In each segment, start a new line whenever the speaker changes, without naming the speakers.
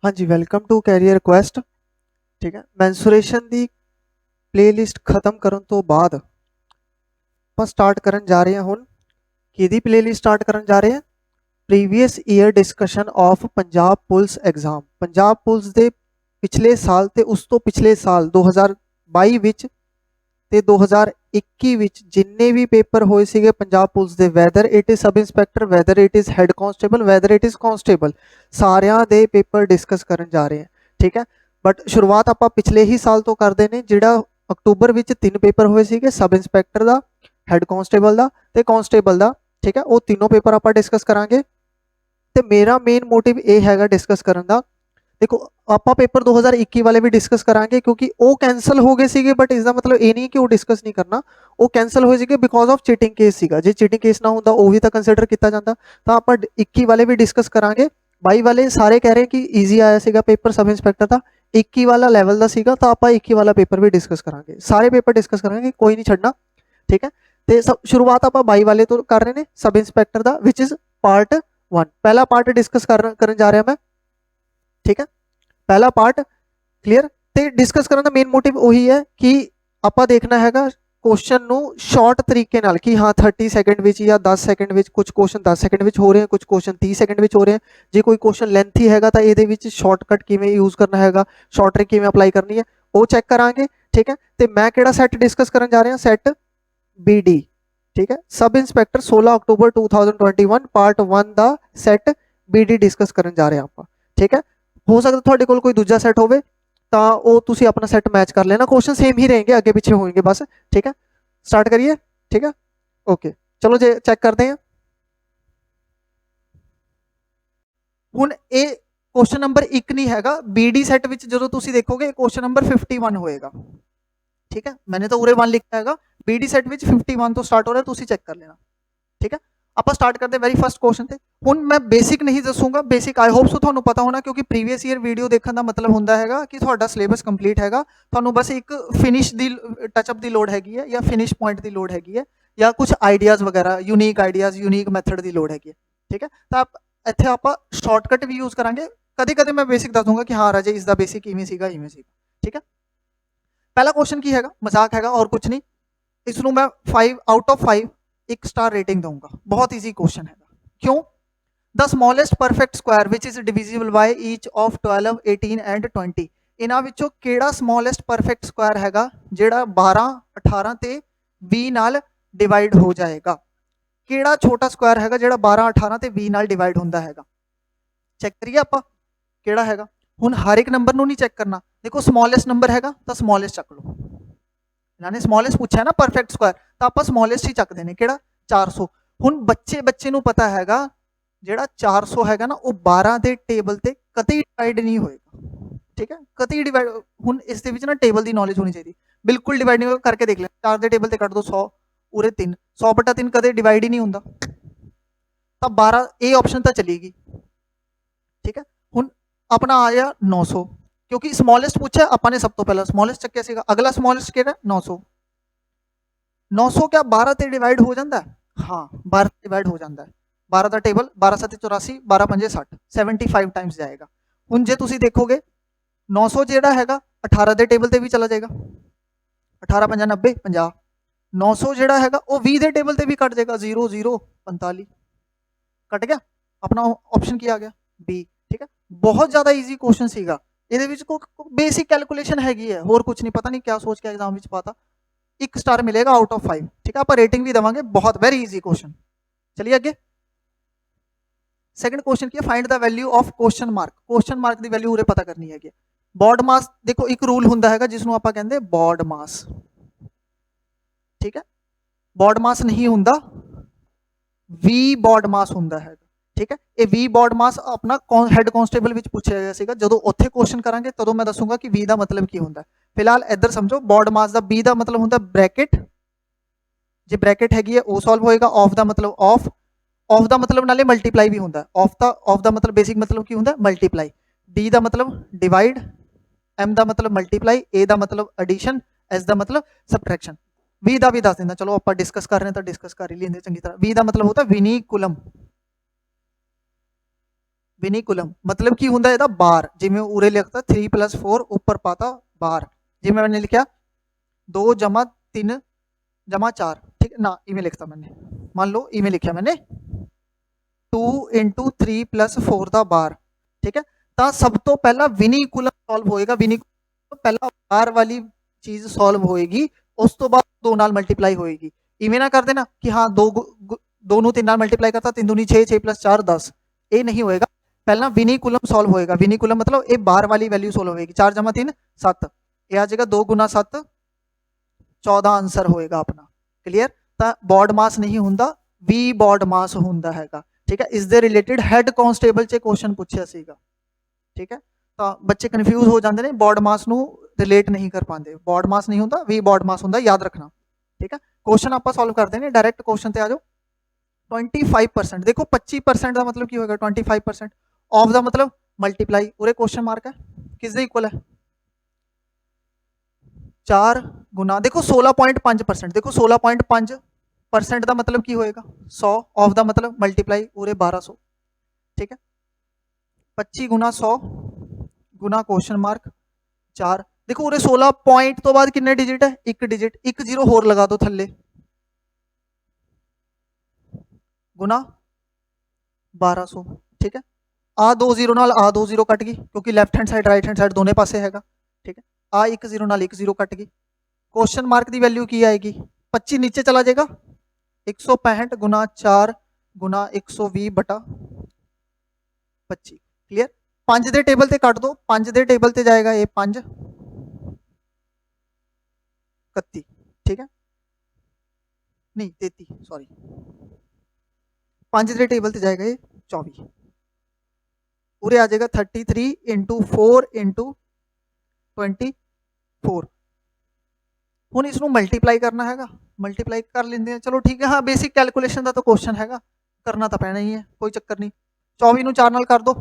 हाँ जी, welcome to career quest. ठीक है, ਮੈਂਸੂਰੇਸ਼ਨ ਦੀ ਪਲੇਲਿਸਟ ਖਤਮ ਕਰਨ ਤੋਂ ਬਾਅਦ ਆਪਾਂ ਸਟਾਰਟ ਕਰਨ ਜਾ ਰਹੇ ਹਾਂ। ਹੁਣ ਕਿਹਦੀ ਪਲੇਲਿਸਟ ਸਟਾਰਟ ਕਰਨ ਜਾ ਰਹੇ ਹਾਂ? Previous year discussion of Punjab police exam. Punjab police ਦੇ ਪਿਛਲੇ ਸਾਲ ਤੇ ਉਸ ਤੋਂ ਪਿਛਲੇ ਸਾਲ 2022 ਵਿੱਚ ਤੇ 2021 ਵਿੱਚ ਜਿੰਨੇ ਵੀ ਪੇਪਰ ਹੋਏ ਸੀਗੇ ਪੰਜਾਬ ਪੁਲਿਸ ਦੇ, whether it is sub inspector, whether it is head constable, whether it is constable, ਸਾਰਿਆਂ ਦੇ ਪੇਪਰ ਡਿਸਕਸ ਕਰਨ ਜਾ ਰਹੇ ਹਾਂ। ਠੀਕ ਹੈ, ਬਟ ਸ਼ੁਰੂਆਤ ਆਪਾਂ ਪਿਛਲੇ ਹੀ ਸਾਲ ਤੋਂ ਕਰਦੇ ਨੇ, ਜਿਹੜਾ ਅਕਤੂਬਰ ਵਿੱਚ 3 ਪੇਪਰ ਹੋਏ ਸੀਗੇ, ਸਬ ਇੰਸਪੈਕਟਰ ਦਾ, ਹੈਡ ਕਾਂਸਟੇਬਲ ਦਾ ਤੇ ਕਾਂਸਟੇਬਲ ਦਾ। ਠੀਕ ਹੈ, ਉਹ ਤਿੰਨੋਂ ਪੇਪਰ ਆਪਾਂ ਡਿਸਕਸ ਕਰਾਂਗੇ ਤੇ ਮੇਰਾ ਮੇਨ ਮੋਟਿਵ ਇਹ ਹੈਗਾ ਡਿਸਕਸ ਕਰਨ ਦਾ। देखो ਆਪਾਂ पेपर 2021 वाले भी डिस्कस करांगे क्योंकि वो कैंसल हो गए सीगे, बट इसका मतलब ये नहीं कि वो डिस्कस नहीं करना, वो कैंसल होए सीगे बिकॉज ऑफ चीटिंग केस सीगा। जे चीटिंग केस ना होंदा वो भी तो कंसीडर किया जाता। तो आप 21 वाले भी डिस्कस करांगे। 22 वाले सारे कह रहे हैं कि ईजी आया सीगा पेपर सब इंस्पैक्टर का, 21 वाला लैवल का सीगा, तो आप 21 वाला पेपर भी डिस्कस करांगे। सारे पेपर डिस्कस करांगे, कोई नहीं छड्डना। ठीक है, तो सब शुरुआत आप 22 वाले तो कर रहे हैं सब इंस्पैक्टर का, विच इज पार्ट 1। पहला पार्ट डिस्कस करन जा रहा मैं। ठीक है, पहला पार्ट क्लीयर। ਤੇ ਡਿਸਕਸ ਕਰਨ ਦਾ ਮੇਨ ਮੋਟਿਵ ਉਹੀ ਹੈ ਕਿ ਆਪਾਂ ਦੇਖਣਾ ਹੈਗਾ ਕੁਐਸਚਨ ਨੂੰ ਸ਼ਾਰਟ ਤਰੀਕੇ ਨਾਲ, ਕਿ ਹਾਂ 30 ਸੈਕਿੰਡ ਵਿੱਚ ਜਾਂ 10 ਸੈਕਿੰਡ ਵਿੱਚ, ਕੁਝ ਕੁਐਸਚਨ 10 ਸੈਕਿੰਡ ਵਿੱਚ ਹੋ ਰਹੇ ਹਨ, ਕੁਝ ਕੁਐਸਚਨ 30 ਸੈਕਿੰਡ ਵਿੱਚ ਹੋ ਰਹੇ ਹਨ। ਜੇ ਕੋਈ ਕੁਐਸਚਨ ਲੈਂਥੀ ਹੈਗਾ ਤਾਂ ਇਹਦੇ ਵਿੱਚ ਸ਼ਾਰਟਕਟ ਕਿਵੇਂ ਯੂਜ਼ ਕਰਨਾ ਹੈਗਾ, ਸ਼ਾਰਟ ਟ੍ਰਿਕ ਕਿਵੇਂ ਅਪਲਾਈ ਕਰਨੀ ਹੈ, ਉਹ ਚੈੱਕ ਕਰਾਂਗੇ। ਠੀਕ ਹੈ, ਤੇ ਮੈਂ ਕਿਹੜਾ ਸੈੱਟ ਡਿਸਕਸ ਕਰਨ ਜਾ ਰਿਹਾ? Set BD। ठीक है, सब इंस्पैक्टर 16 अक्टूबर 2021 पार्ट 1 ਦਾ ਸੈੱਟ BD ਡਿਸਕਸ ਕਰਨ ਜਾ ਰਹੇ ਆਪਾਂ। ਠੀਕ ਹੈ, ਹੋ ਸਕਦਾ ਤੁਹਾਡੇ ਕੋਲ ਕੋਈ ਦੂਜਾ ਸੈੱਟ ਹੋਵੇ ਤਾਂ ਉਹ ਤੁਸੀਂ ਆਪਣਾ ਸੈੱਟ ਮੈਚ ਕਰ ਲੈਣਾ, क्वेश्चन सेम ही रहेंगे, आगे पीछे होंगे बस। ठीक है, स्टार्ट करिए। ठीक है, ओके, चलो जे चेक करते हैं। ਹੁਣ ਇਹ क्वेश्चन नंबर 1 नहीं हैगा, BD ਸੈੱਟ ਵਿੱਚ ਜਦੋਂ ਤੁਸੀਂ ਦੇਖੋਗੇ क्वेश्चन नंबर 51 ਹੋਏਗਾ। ठीक है, मैंने तो उरे 1 लिखा हैगा, BD ਸੈੱਟ ਵਿੱਚ 51 ਤੋਂ ਸਟਾਰਟ ਹੋ ਰਿਹਾ, ਤੁਸੀਂ ਚੈੱਕ ਕਰ ਲੈਣਾ। ठीक है, ਆਪਾਂ ਸਟਾਰਟ ਕਰਦੇ ਵੈਰੀ ਫਸਟ ਕੁਐਸਚਨ ਤੇ। ਹੁਣ ਮੈਂ ਬੇਸਿਕ ਨਹੀਂ ਦੱਸੂਗਾ, ਬੇਸਿਕ ਆਈ ਹੋਪ ਸੋ ਤੁਹਾਨੂੰ ਪਤਾ ਹੋਣਾ, ਕਿਉਂਕਿ ਪ੍ਰੀਵੀਅਸ ਈਅਰ ਵੀਡੀਓ ਦੇਖਣ ਦਾ ਮਤਲਬ ਹੁੰਦਾ ਹੈਗਾ ਕਿ ਤੁਹਾਡਾ ਸਿਲੇਬਸ ਕੰਪਲੀਟ ਹੈਗਾ, ਤੁਹਾਨੂੰ ਬਸ ਇੱਕ ਫਿਨਿਸ਼ ਦੀ ਟੱਚ ਅਪ ਦੀ ਲੋੜ ਹੈਗੀ ਹੈ, ਜਾਂ ਫਿਨਿਸ਼ ਪੁਆਇੰਟ ਦੀ ਲੋੜ ਹੈਗੀ ਹੈ, ਜਾਂ ਕੁਝ ਆਈਡੀਆਜ਼ ਵਗੈਰਾ, ਯੂਨੀਕ ਆਈਡੀਆਜ਼, ਯੂਨੀਕ ਮੈਥਡ ਦੀ ਲੋੜ ਹੈਗੀ ਹੈ। ਠੀਕ ਹੈ, ਤਾਂ ਇੱਥੇ ਆਪਾਂ ਸ਼ਾਰਟਕਟ ਵੀ ਯੂਜ਼ ਕਰਾਂਗੇ। ਕਦੇ ਕਦੇ ਮੈਂ ਬੇਸਿਕ ਦੱਸ ਦੂੰਗਾ ਕਿ ਹਾਂ ਰਾਜੇ ਇਸ ਦਾ ਬੇਸਿਕ ਇਵੇਂ ਸੀਗਾ, ਇਵੇਂ ਸੀਗਾ। ਠੀਕ ਹੈ, ਪਹਿਲਾ ਕੁਐਸਚਨ ਕੀ ਹੈਗਾ? ਮਜ਼ਾਕ ਹੈਗਾ ਔਰ ਕੁਝ ਨਹੀਂ। ਇਸ ਨੂੰ ਮੈਂ 5 ਆਊਟ ਆਫ 5 एक स्टार रेटिंग दूंगा। बहुत इजी क्वेश्चन है। क्यों? The smallest perfect square which is divisible by each of 12, 18 and 20। इन्हां विचों किहड़ा स्मॉलेस्ट परफेक्ट स्क्वायर हैगा जिहड़ा 12, 18 ते 20 नाल डिवाइड हो जाएगा? किहड़ा छोटा स्क्वायर हैगा जिहड़ा 12, 18 ते 20 नाल डिवाइड हुंदा हैगा? चेक करिए आपां किहड़ा हैगा। हुण हर एक नंबर नूं नहीं चेक करना। देखो स्मॉलेस्ट नंबर हैगा तां स्मॉलेस्ट चक लो। इन्होंने स्मॉलेस्ट पूछा है ना परफेक्ट स्क्वायर, तो आप स्मॉलेस्ट ही चकते हैं कि 400। हुण बच्चे नूं पता हैगा जिहड़ा 400 हैगा ना वो 12 के टेबल ते कतई डिवाइड नहीं होएगा। ठीक है, कतई डिवाइड। हुण इस दे विच ना टेबल की नॉलेज होनी चाहिए। बिल्कुल डिवाइड नहीं करके देख लें, 4 के टेबल ते कट दो 100, उरे 3, 100/3 कदे डिवाइड ही नहीं होंदा, तो 12 ए ऑप्शन तो चलेगी। ठीक है, हुण अपना आया 900, क्योंकि स्मॉलेस्ट पूछा अपने सब तो पहला स्मॉलेस्ट चक्या सीगा। अगला स्मॉलेस्ट किहड़ा? 900। 900 क्या 12 ते डिवाइड हो जाता है? हाँ, 12 डिवाइड हो जाता है। 12 का टेबल 12 7 84, 12 5 60, 75 टाइम्स जाएगा। हुण जे तुसीं देखोगे 900 जिहड़ा हैगा 18 के टेबल ते भी चला जाएगा, 18 5 90 50। 900 जिहड़ा हैगा वो 20 के टेबल ते भी कट जाएगा, 0 0 45 कट गया। अपना ऑप्शन की आ गया? बी। ठीक है, बहुत ज़्यादा ईजी क्वेश्चन सीगा। ਇਹਦੇ ਵਿੱਚ ਕੋਈ ਬੇਸਿਕ ਕੈਲਕੂਲੇਸ਼ਨ ਹੈਗੀ ਹੈ, ਹੋਰ ਕੁਝ ਨਹੀਂ। ਪਤਾ ਨਹੀਂ ਕਿਆ ਸੋਚ ਕੇ ਐਗਜ਼ਾਮ ਵਿੱਚ ਪਾਤਾ। 1 स्टार मिलेगा आउट ऑफ 5। ठीक है, आप रेटिंग भी देवांगे। बहुत वेरी इजी क्वेश्चन। चलिए आगे। सेकंड क्वेश्चन की find the value of question mark. Question mark की वैल्यू उरे पता करनी है। बॉड मास, देखो एक रूल हुंदा हैगा जिसनों आपां कहंदे बॉड मास। ठीक है, बॉड मास नहीं हुंदा, वी बॉड मास हुंदा है। ठीक है, ये वी बॉड मास अपना हैड कांस्टेबल विच पूछा गया सीगा। जदों उत्थे क्वेश्चन करांगे तदों मैं दसूंगा कि वी दा मतलब की हुंदा है। फिलहाल इधर समझो, बॉड मास दा बी दा मतलब हुंदा ब्रैकेट, जे ब्रैकेट हैगी है वो सॉल्व होएगा। ऑफ दा मतलब ऑफ, ऑफ दा मतलब नाले मल्टीप्लाई भी हुंदा है। ऑफ दा मतलब बेसिक मतलब की हुंदा मल्टीप्लाई। डी दा मतलब डिवाइड, एम दा मतलब मल्टीप्लाई, ए दा मतलब एडिशन, एस दा मतलब सबट्रैक्शन। वी दा भी दस देना, चलो आप डिस्कस कर रहे हैं तो डिस्कस कर ही लेंगे चंगी तरह। वी दा मतलब होता है विनिकुलम। विनिकुलम मतलब की हुंदा ਇਹਦਾ ਬਾਰ, ਜਿਵੇਂ ਉਰੇ ਲਿਖਤਾ 3 + 4 ਉੱਪਰ ਪਾਤਾ ਬਾਰ, ਜਿਵੇਂ मैंने लिखा 2 + 3 + 4, ठीक है ना, इवें लिखता मैंने, मान लो इवें लिखा मैंने 2 × 3 + 4 ਦਾ ਬਾਰ, ठीक है। ਤਾਂ ਸਭ ਤੋਂ ਪਹਿਲਾਂ ਵਿਨੀਕੁਲਮ ਸੋਲਵ ਹੋਏਗਾ, ਵਿਨੀਕੁਲਮ ਪਹਿਲਾਂ ਬਾਰ ਵਾਲੀ ਚੀਜ਼ ਸੋਲਵ ਹੋਏਗੀ, ਉਸ ਤੋਂ ਬਾਅਦ 2 ਨਾਲ ਮਲਟੀਪਲਾਈ ਹੋਏਗੀ। ਇਵੇਂ ਨਾ ਕਰ ਦੇਣਾ ਕਿ ਹਾਂ 2 ਨੂੰ 3 ਨਾਲ ਮਲਟੀਪਲਾਈ ਕਰਤਾ, 3 दूनी 6, 6 + 4 10, ਇਹ ਨਹੀਂ ਹੋਏਗਾ। ਪਹਿਲਾਂ ਵਿਨੀਕੁਲਮ ਸੋਲਵ ਹੋਏਗਾ, ਵਿਨੀਕੁਲਮ ਮਤਲਬ ਇਹ ਬਾਰ ਵਾਲੀ ਵੈਲਿਊ ਸੋਲਵ ਹੋਏਗੀ। 4 + 3 7, ਇਹ ਆ ਜਾਏਗਾ 2 × 7 14 ਆਨਸਰ ਹੋਏਗਾ ਆਪਣਾ, ਕਲੀਅਰ। ਤਾਂ ਬॉड ਮਾਸ ਨਹੀਂ ਹੁੰਦਾ, ਵੀ ਬॉड ਮਾਸ ਹੁੰਦਾ ਹੈਗਾ, ਠੀਕ ਹੈ। ਇਸ ਦੇ ਰਿਲੇਟਡ ਹੈਡ ਕਾਂਸਟੇਬਲ 'ਚ ਕੁਐਸਚਨ ਪੁੱਛਿਆ ਸੀਗਾ, ਠੀਕ ਹੈ। ਤਾਂ ਬੱਚੇ ਕਨਫਿਊਜ਼ ਹੋ ਜਾਂਦੇ ਨੇ, ਬॉड ਮਾਸ ਨੂੰ ਰਿਲੇਟ ਨਹੀਂ ਕਰ ਪਾਉਂਦੇ। ਬॉड ਮਾਸ ਨਹੀਂ ਹੁੰਦਾ, ਵੀ ਬॉड ਮਾਸ ਹੁੰਦਾ, ਯਾਦ ਰੱਖਣਾ, ਠੀਕ ਹੈ। ਕੁਐਸਚਨ ਆਪਾਂ ਸੋਲਵ ਕਰਦੇ ਨੇ, ਡਾਇਰੈਕਟ ਕੁਐਸਚਨ ਤੇ ਆ ਜਾਓ। 25% देखो 25% का मतलब की होगा 25% ऑफ का मतलब मल्टीप्लाई, उरे क्वेश्चन मार्क है, किस दे इक्वल है 4 गुना, देखो 16.5%, देखो 16.5% का मतलब की होएगा 100, ऑफ का मतलब मल्टीप्लाई उरे 1200, ठीक है। 25 गुना 100 गुना क्वेश्चन मार्क 4, देखो उरे 16 पॉइंट तो बाद कितने डिजिट है, एक डिजिट, एक जीरो होर लगा दो थले, गुना 1200, ठीक है। आ 2 0 नाल आ 2 0 कट गई, क्योंकि left hand side right hand side दोनों पासे हैगा, ठीक है। आ 1 0 नाल 1 0 कट गई, क्वेश्चन मार्क की वैल्यू की आएगी 25 नीचे चला जाएगा, 165 गुना 4 गुना 120 बटा 25, क्लियर। 5 दे टेबल ते कट दो, 5 दे टेबल ते जाएगा ये 5 31, ठीक है, नहीं 33 सॉरी, 5 दे टेबल ते जाएगा ये 24, उरे आ जाएगा 33 × 4 × 24। ਹੁਣ ਇਸ ਨੂੰ ਮਲਟੀਪਲਾਈ ਕਰਨਾ ਹੈਗਾ, ਮਲਟੀਪਲਾਈ ਕਰ ਲੈਂਦੇ ਆ, ਚਲੋ ਠੀਕ ਹੈ। ਹਾਂ ਬੇਸਿਕ ਕੈਲਕੂਲੇਸ਼ਨ ਦਾ ਤਾਂ ਕੁਐਸਚਨ ਹੈਗਾ, ਕਰਨਾ ਤਾਂ ਪੈਣਾ ਹੀ ਹੈ, ਕੋਈ ਚੱਕਰ ਨਹੀਂ। 24 ਨੂੰ 4 ਨਾਲ ਕਰ ਦੋ,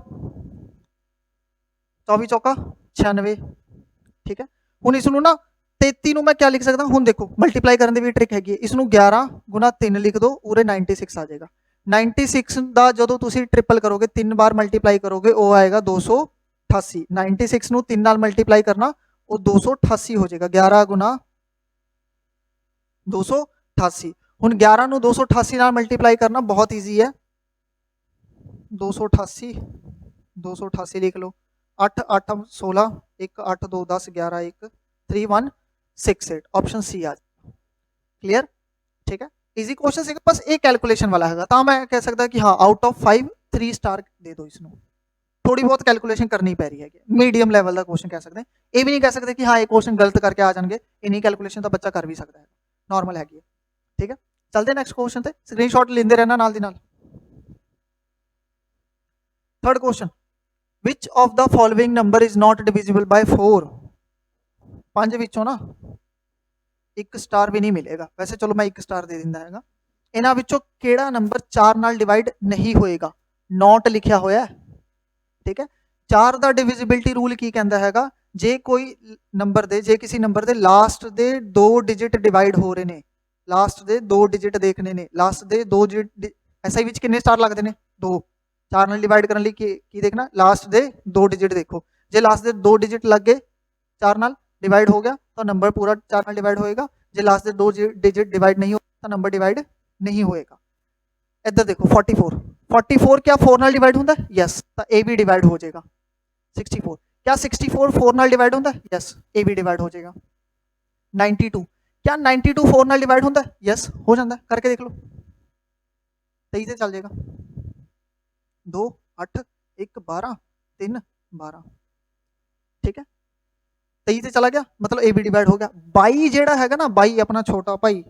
24 ਚੌਕਾ 96, ਠੀਕ ਹੈ। ਹੁਣ ਇਸ ਨੂੰ ਨਾ 33 ਨੂੰ ਮੈਂ ਕਿਆ ਲਿਖ ਸਕਦਾ, ਹੁਣ ਦੇਖੋ ਮਲਟੀਪਲਾਈ ਕਰਨ ਦੀ ਵੀ ਟ੍ਰਿਕ ਹੈਗੀ ਹੈ, ਇਸ ਨੂੰ 11 ਗੁਣਾ 3 ਲਿਖ ਦੋ, ਉਰੇ 96 ਆ ਜਾਏਗਾ। 96 ਦਾ ਜਦੋਂ ਤੁਸੀਂ ਟ੍ਰਿਪਲ ਕਰੋਗੇ, 3 ਬਾਰ ਮਲਟੀਪਲਾਈ ਕਰੋਗੇ, ਉਹ ਆਏਗਾ 288। 96 ਨੂੰ 3 ਨਾਲ ਮਲਟੀਪਲਾਈ ਕਰਨਾ, ਉਹ 288 ਹੋ ਜਾਏਗਾ, 11 ਗੁਣਾ 288। ਹੁਣ 11 ਨੂੰ 288 ਨਾਲ ਮਲਟੀਪਲਾਈ ਕਰਨਾ ਬਹੁਤ ਈਜ਼ੀ ਹੈ, 288 ਲਿਖ ਲਓ, 8 8 16 1 8 2 10 11 1 3168, ऑप्शन सी आ जाएगा, क्लियर, ठीक है। इजी क्वेश्चन है, बस एक कैलकुलेशन वाला है, तो मैं कह सकता कि हाँ आउट ऑफ 5 3 स्टार दे दो इसमें, थोड़ी बहुत कैलकुलेशन करनी पै रही है, मीडियम लेवल का क्वेश्चन कह सकते हैं। ये भी नहीं कह सकते कि हाँ ये क्वेश्चन गलत करके आ जाएंगे, इन्हीं कैलकुलेशन तो बच्चा कर भी सकता है, नॉर्मल हैगी, ठीक है। चलते नेक्स्ट क्वेश्चन ते, स्क्रीनशॉट लेंदे रहना नाल दी नाल। Third question, which of the following number is not divisible by 4, 5 विचों ना एक स्टार भी नहीं मिलेगा, वैसे चलो मैं एक स्टार दे दिंदा हैगा। इन्हां विचों किहड़ा नंबर 4 नाल डिवाइड नहीं होएगा, नॉट लिखिया होया है, ठीक है। 4 दा डिविजिबिलिटी रूल की कहंदा हैगा, जे कोई नंबर दे, जे किसी नंबर दे लास्ट दे 2 डिजिट डिवाइड हो रहे ने, लास्ट दे 2 डिजिट देखने ने, लास्ट दे 2 डिजिट ऐसा ही विच कितने स्टार लगते हैं 2, 4 नाल डिवाइड करने लई की देखना, लास्ट दे 2 डिजिट देखो, जे लास्ट दे 2 डिजिट लग गए 4 नाल डिवाइड हो गया तो नंबर पूरा 4 नाल डिवाइड होएगा, जे लास्ट दे 2 डिजिट डिवाइड नहीं हो तो नंबर डिवाइड नहीं होएगा। इधर देखो 44 क्या 4 नाल डिवाइड होंदा है, यस, तो ए भी डिवाइड हो जाएगा। 64 क्या 64 4 नाल डिवाइड होंदा है, यस, ए भी डिवाइड हो जाएगा। 92 क्या 92 4 नाल डिवाइड होंदा है, यस, हो जाता है, करके देख लो, 23 से चल जाएगा, 2 8 1 12 3 12, ठीक है, 23 से चला गया, मतलब ए भी डिवाइड हो गया। 22 जेड़ा हैगा ना, 22 अपना छोटा भाई,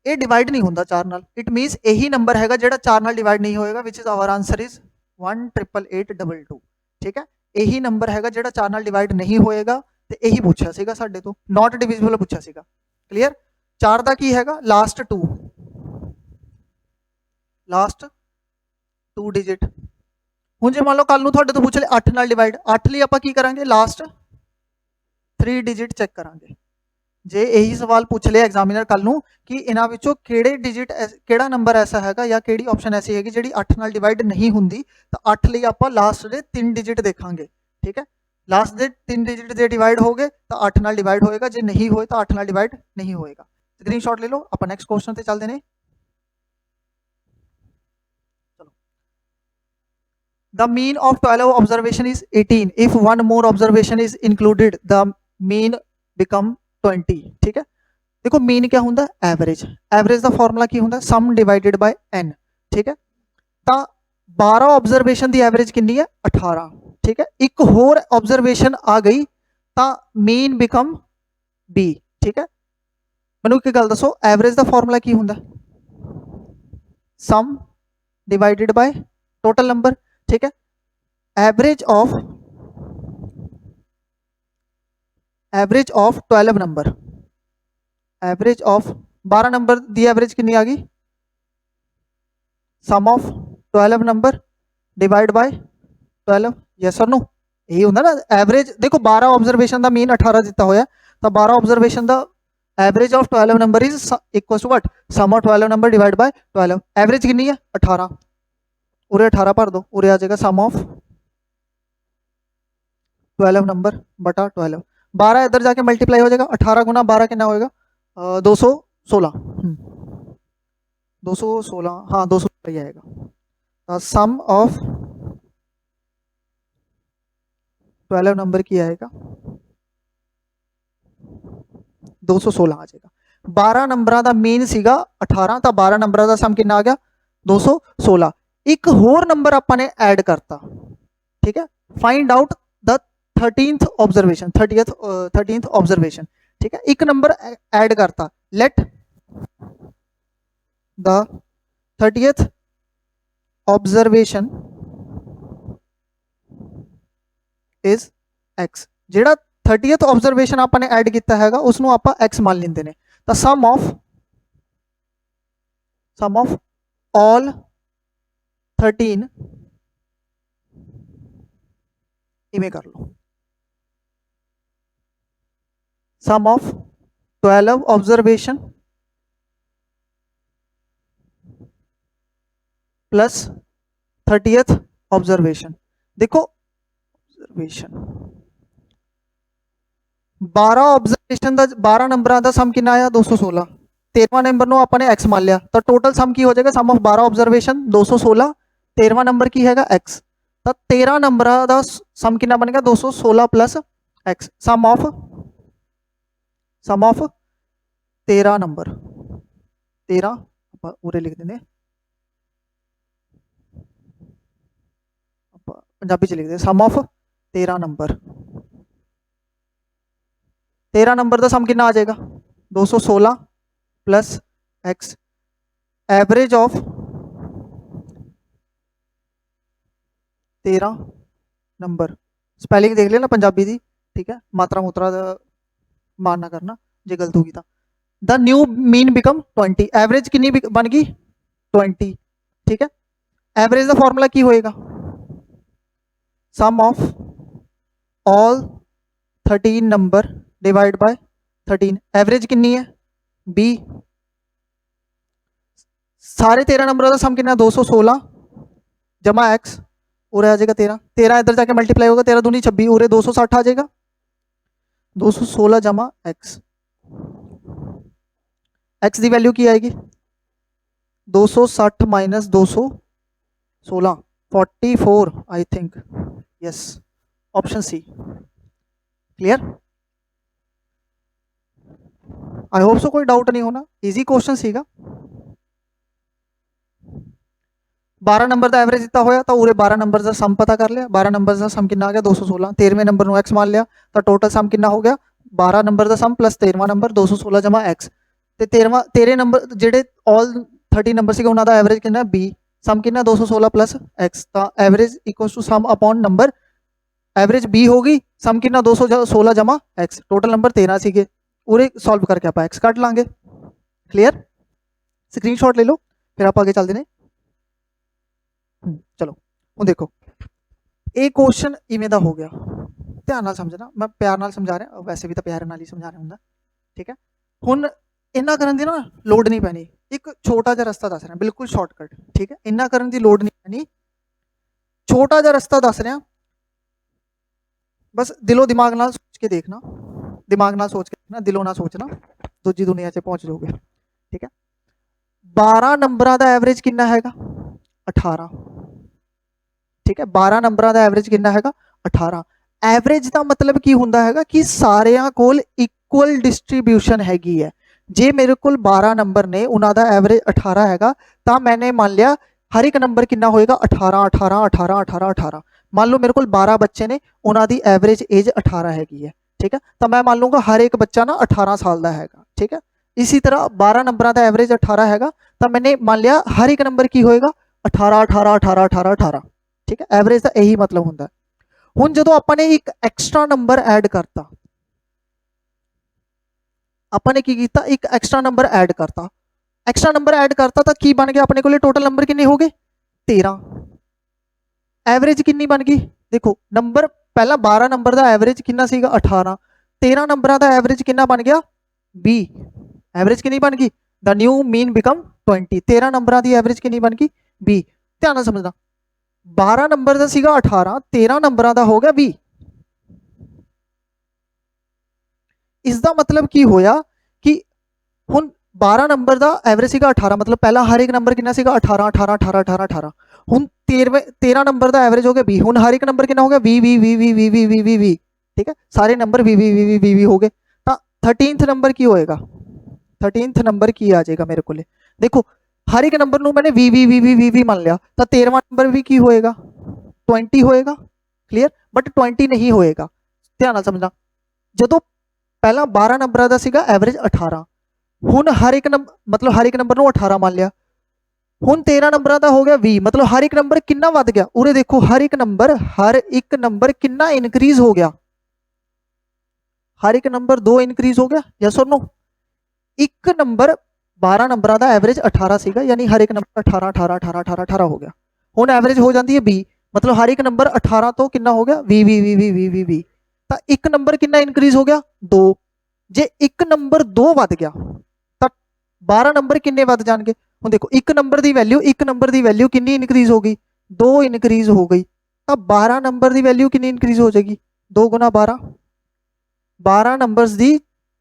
ये डिवाइड नहीं होता 4 नाल, इट मीनस यही नंबर हैगा जेड़ा 4 नाल डिवाइड नहीं होएगा, which is our answer is 18882, ठीक है। यही नंबर हैगा जेड़ा 4 नाल डिवाइड नहीं होएगा, ते यही पूछा सीगा साडे तो, नॉट डिविजिबल पूछा सीगा, क्लियर। 4 दा की हैगा लास्ट 2 डिजिट, हुण जे मान लो कल नूं तुहाडे तो पूछ ले 8 नाल डिवाइड, 8 लई आपां की करांगे, लास्ट 3 डिजिट चेक करांगे, जे यही सवाल पूछ लिया एग्जामिनर कल नूं कि इन्हां विचों किहड़े डिजिट किहड़ा नंबर ऐसा हैगा या किहड़ी ऑप्शन ऐसी हैगी जिहड़ी 8 नाल डिवाइड नहीं हुंदी, तो 8 लई आपां लास्ट दे 3 डिजिट देखांगे। ठीक है, लास्ट दे 3 डिजिट जे डिवाइड हो गए तो 8 नाल डिवाइड होएगा, जे नहीं होए तो 8 नाल डिवाइड नहीं होएगा। स्क्रीनशॉट ले लो, आपां नैक्सट क्वेश्चन ते चलदे ने। The mean of 12 observation is 18. If one more observation is included, the mean become 20. ठीक है, देखो मीन क्या होंदा, एवरेज। एवरेज का फॉर्मूला की होंदा, सम डिवाइडेड बाय n। ठीक है, तो 12 ऑब्जरवेशन की एवरेज कितनी है, 18। ठीक है, एक होर ऑब्जरवेशन आ गई तो मीन बिकम b। ठीक है, मैनू एक गल दसो, एवरेज का फॉर्मूला की होंदा, sum divided by total number. ठीक है, average of 12 number, average of 12 number की एवरेज कितनी आ गई, sum of 12 number divide by 12। Yes और नो, यही होंदा ना एवरेज। देखो 12 ऑब्जरवेशन का मीन 18 दिता होया, तो 12 ऑब्जरवेशन का average of 12 number is equal to what, sum of 12 number divide by 12। Average कितनी है, 18। उरे 18 भर दो, उरे आ जाएगा सम ऑफ 12 नंबर बटा 12। 12 इधर जाके मल्टीप्लाई हो जाएगा, 18 गुना 12 कितना होएगा, 216। 216, हाँ 216 ही आएगा। सम ऑफ 12 नंबर की आएगा 216 आ जाएगा। 12 नंबर का मीन सीगा 18, तो 12 नंबर का सम कितना आ गया, 216। एक होर नंबर अपन ने ऐड करता। ठीक है, find out the 13th observation, 13th observation. ठीक है, एक नंबर ऐड करता, let the 30th observation is x। जेड़ा 30th ऑब्जरवेशन आपने ऐड किया हैगा उसनों आप x मान लेंदे ने। तो सम ऑफ ऑल 13 इवें कर लो, sum of 12 observation plus 30th observation. देखो ऑब्जरवेशन 12 ऑब्जरवेशन का 12 नंबर का सम कितना आया, 216। 13वां नंबर नो आपने x मान लिया, तो टोटल सम की हो जाएगा, सम ऑफ 12 ऑब्जरवेशन 216, 13वां नंबर की हैगा x। तो 13 नंबर का सम कितना बनेगा, 216 plus x। Sum of 13 number, 13 उरे लिख देंगे, पंजाबी च लिख दें, सम ऑफ 13 नंबर। 13 नंबर का सम कितना आ जाएगा, 216 plus x। Average of 13 number, spelling देख लेना पंजाबी दी। ठीक है, मात्रा मुत्रा मारना करना जे गलत होगी तो। The new mean become 20। Average कितनी बन गई, 20। ठीक है, एवरेज का फॉर्मूला की होएगा, sum of all 13 number divide by 13। Average कितनी है, b। सारे 13 नंबर का सम कितना, 216 जमा x, उरे आ जाएगा 13। 13 इधर जाके मल्टीप्लाई होगा, 13 दूनी 26, उरे 260 आ जाएगा, 216 जमा x। x की वैल्यू की आएगी, 260 minus 216, 44 I think. Yes, option C. Clear, I hope so कोई डाउट नहीं होना, इजी क्वेश्चन सीगा। 12 नंबर का एवरेज दिता होया तो उरे 12 नंबर का सम पता कर लिया, 12 नंबर का सम कितना आ गया, 216। 13वें नंबर को x मान लिया, तो टोटल सम कितना हो गया, 12 नंबर का सम प्लस 13वां नंबर 216 जमा x। तो 13 नंबर जेडे ऑल 30 नंबर से उन्होंने एवरेज कितना b, सम कितना 216 प्लस x। तो average equals to sum upon number, average b होगी, सम कितना 216 जमा x। टोटल नंबर 13 सीगे, उरे सॉल्व करके आप x कट लांगे। क्लियर, स्क्रीनशॉट ले लो, फिर आप आगे चलते हैं। चलो हूँ देखो, ये क्वेश्चन इवें दा हो गया, ध्यान नाल समझना, मैं प्यार नाल समझा रहा, वैसे भी तो प्यार नाल ही समझा रहा हूँ। ठीक है। हुण इन्ना करन दी ना लोड़ नहीं पैनी, एक छोटा जिहा रस्ता दस रहा बिल्कुल शॉर्टकट, ठीक है, इन्ना करन दी लोड़ नहीं पैनी, छोटा जिहा रस्ता दस रहा, बस दिलों दिमाग नाल सोच के देखना, दिमाग नाल सोच के देखना, दिलों ना सोचना, दूजी दुनिया 'च पहुंच जाओगे, ठीक है। 12 नंबरां दा एवरेज कितना हैगा 18, ठीक है। 12 नंबरां दा एवरेज कितना हैगा 18। एवरेज का मतलब की हुंदा हैगा कि सारियां कोल इक्वल डिस्ट्रीब्यूशन हैगी है। जे मेरे को 12 नंबर ने उन्हों का एवरेज 18 हैगा तो मैंने मान लिया हर एक नंबर कितना होएगा 18 18 18 18 18। मान लो मेरे को 12 बच्चे ने उन्होंने एवरेज एज 18 हैगी है, ठीक है, तो मैं मान लूँगा हर एक बच्चा ना 18 साल का हैगा, ठीक है। इसी तरह 12 नंबर का एवरेज 18 हैगा तो मैंने मान लिया हर एक नंबर की होएगा 18 18 18 18 18, ठीक है। एवरेज का यही मतलब होंगे। हुण जदों आपां ने एक एक्स्ट्रा नंबर ऐड करता, आपां ने की कीता एक एक्स्ट्रा नंबर ऐड करता, एक्स्ट्रा नंबर ऐड करता तो की बन गया अपने को टोटल नंबर कितने हो गए 13। एवरेज कितनी बन गई देखो, नंबर पहला 12 नंबर का एवरेज कितना सीगा 18, 13 नंबर का एवरेज कितना बन गया 20, एवरेज कितनी बन गई the new mean become 20, 13 number की एवरेज कितनी बन गई 20। ध्यान नाल समझना, 12 नंबर का सीगा 18, 13 नंबर का हो गया 20। इसका मतलब की होया कि हुण 12 नंबर का एवरेज सीगा 18, मतलब पहला हर एक नंबर कितना सीगा 18 18 18 18 18। हुण 13 नंबर का एवरेज हो गया 20, हुण हर एक नंबर कितना हो गया 20 20 20 20 20 20 20 20, ठीक है, सारे नंबर 20 20 20 20 20 हो गए। तो 13th नंबर की होएगा, 13th नंबर की आ जाएगा मेरे को, देखो हर एक नंबर मैंने 20 20 20 20 20 मान लिया, तो 13वां नंबर भी की होएगा 20 होएगा, क्लियर, बट 20 नहीं होएगा। ध्यान नाल समझना, जदों पहला 12 नंबर का सीगा एवरेज 18, हुण हर एक नंबर मतलब हर एक नंबर 18 मान लिया, हुण 13 नंबर का हो गया 20, मतलब हर एक नंबर कितना वध गया, उरे देखो हर एक नंबर कितना इनक्रीज हो गया, हर एक नंबर 2 इनक्रीज हो गया, यस और नो। एक नंबर 12 नंबर का एवरेज 18 सीगा, यानी हर एक नंबर 18 18 18 18 18 हो गया, हुण एवरेज हो जाती है 20, मतलब हर एक नंबर 18 तो कितना हो गया 20 20 20 20 20 20, तो एक नंबर कितना इनक्रीज हो गया 2, जे एक नंबर 2 वध गया तो 12 नंबर किन्ने वध जाएंगे, हुण देखो एक नंबर की वैल्यू कितनी इनक्रीज हो गई 2 इनक्रीज हो गई, तो 12 नंबर की वैल्यू कितनी इनक्रीज हो जाएगी 2 गुना 12, 12 नंबर्स की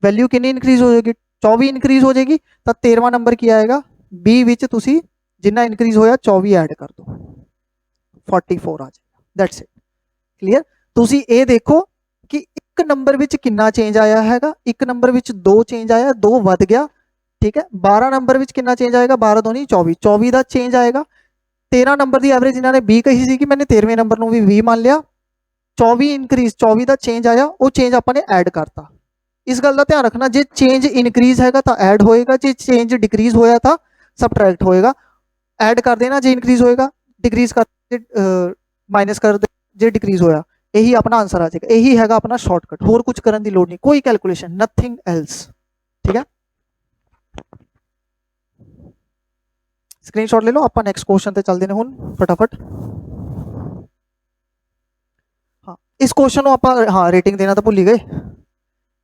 वैल्यू कितनी इनक्रीज हो जाएगी 24 इनक्रीज हो जाएगी, तो 13वां नंबर की आएगा 20 विच तुसी जिन्ना इनक्रीज होया 24 ऐड कर दो 44 आ जाएगा, दैट्स इट, क्लियर। तुसी ये देखो कि एक नंबर विच कितना चेंज आया हैगा, एक नंबर विच 2 चेंज आया 2 वध गया, ठीक है। 12 नंबर विच कितना चेंज आएगा 12 2 नहीं 24, 24 का चेंज आएगा। 13 नंबर की एवरेज इन्होंने 20 कही सी कि मैंने 13वें नंबर को भी 20 मान लिया, 24 इनक्रीज 24 का चेंज आया, वो चेंज आपने ऐड करता। इस गल का ध्यान रखना, जे चेंज इनक्रीज हैगा तो ऐड होएगा, जे चेंज डिक्रीज होया था सबट्रैक्ट होएगा, ऐड कर देना जे इनक्रीज होएगा, डिक्रीज कर माइनस कर दे जे डिक्रीज होया, यही अपना आंसर आ जाएगा, यही हैगा अपना शॉर्टकट, होर कुछ करने की लोड़ नहीं, कोई कैलकुलेशन नथिंग एल्स, ठीक है। स्क्रीनशॉट ले लो, आप नैक्सट क्वेश्चन ते चलते हैं हुण फटाफट। हाँ इस क्वेश्चन आप हाँ रेटिंग देना तो भुल ही गए,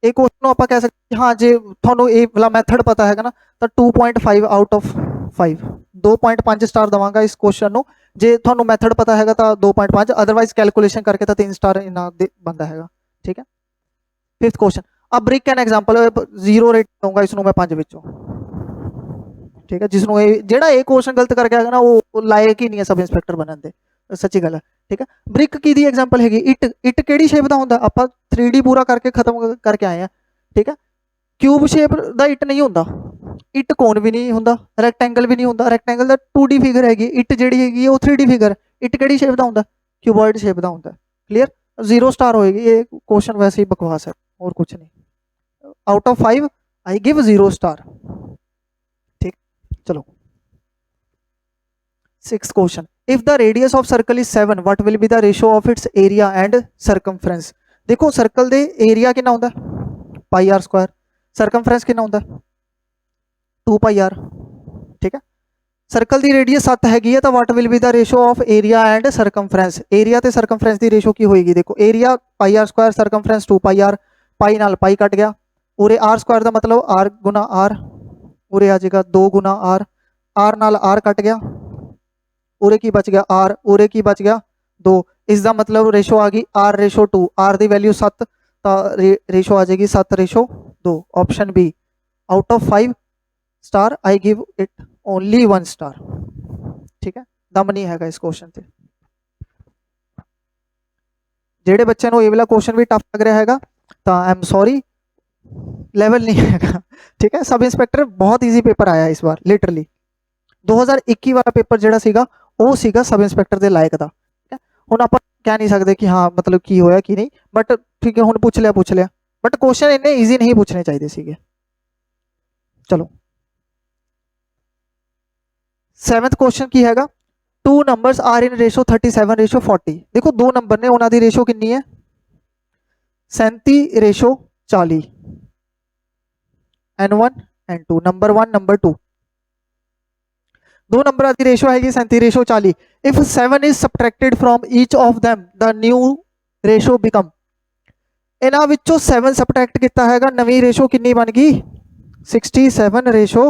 एक क्वेश्चन आप कह सकते हाँ जे थोड़ा ये वाला मैथड पता है ना तो 2.5 आउट ऑफ 5, 2.5 स्टार देवांगा इस क्वेश्चन को, जे थोड़ा मैथड पता है तो 2.5, अदरवाइज कैलकुलेशन करके तो 3 स्टार इना बनता है, ठीक है। 5th क्वेश्चन, अब ब्रिक एन एग्जाम्पल 0 रेट दूंगा इसको मैं 5 विचों, ठीक है, जिसनों जेड़ा ये क्वेश्चन गलत करके आएगा ना वो लायक ही नहीं है सब इंस्पैक्टर बनने दे, सच्ची गल है, ठीक है। ब्रिक की दी एग्जाम्पल हैगी इट, इट केड़ी शेप का होंदा, आप 3D पूरा करके खत्म करके आए हैं, ठीक है। क्यूब शेप का इट नहीं होंदा, इट कोन भी नहीं होंदा, रैक्टेंगल भी नहीं होंदा, रैक्टेंगल का 2D फिगर हैगी, इट जिहड़ी हैगी वो 3D फिगर, इट केड़ी शेप का होंदा क्यूबॉइड शेप का होंदा, क्लियर, 0 स्टार होएगी, ये क्वेश्चन वैसे ही बकवास है और कुछ नहीं, out of 5 I give 0 star, ठीक। चलो 6th question, if the radius of circle is 7 what will be the ratio of its area and circumference. देखो सर्कल दे एरिया कितना होंदा पाई आर स्क्वायर, सरकमफ्रेंस कितना होंदा 2 पाई आर, ठीक है। सर्कल की रेडियस 7 हैगी है तो what will be the ratio of area and circumference, area ते सरकमफ्रेंस की रेशियो की होएगी, देखो area pi r square circumference 2 pi r, pi नाल पाई कट गया, उरे आर स्क्वायर का मतलब आर गुना आर, उरे आ जाएगा 2 गुना आर, आर नाल आर कट गया, उरे की बच गया आर, उरे की बच गया 2। इसका मतलब रेशो आ गई आर रेशो 2, आर की वैल्यू 7, तो रेशो आ जाएगी 7 ratio 2। Option B, out of 5 star I give it only 1 star. ठीक है, दम नहीं है इस क्वेश्चन से। जेडे बच्चे को ये वाला क्वेश्चन भी टफ लग रहा है तो आई एम सॉरी, लेवल नहीं है। ठीक है, सब इंस्पैक्टर बहुत ईजी पेपर आया इस बार, लिटरली 2021 वाला पेपर ਜਿਹੜਾ ਸੀਗਾ ਉਹ ਸੀਗਾ सब इंस्पैक्टर ਦੇ ਲਾਇਕ ਦਾ। ਠੀਕ ਹੈ, ਹੁਣ ਆਪਾਂ ਕਹਿ ਨਹੀਂ ਸਕਦੇ ਕਿ ਹਾਂ ਮਤਲਬ ਕੀ ਹੋਇਆ ਕੀ ਨਹੀਂ, ਬਟ ਠੀਕ ਹੈ ਹੁਣ ਪੁੱਛ ਲਿਆ, ਬਟ ਕੁਐਸਚਨ ਇੰਨੇ ਈਜ਼ੀ ਨਹੀਂ ਪੁੱਛਣੇ ਚਾਹੀਦੇ ਸੀਗੇ। ਚਲੋ 7th क्वेश्चन ਕੀ ਹੈਗਾ, two numbers are in ratio 37 ratio 40। देखो दो नंबर ने, उन्होंने रेशो कितनी है 37 ratio 40, N1 N2, number 1 number 2, दो नंबर की रेशो है 37 ratio 40। If 7 is subtracted from each of them the new ratio become, इन्हां विचों 7 सबट्रैक्ट किया है, नवी रेशो कितनी बन गई 67 रेशो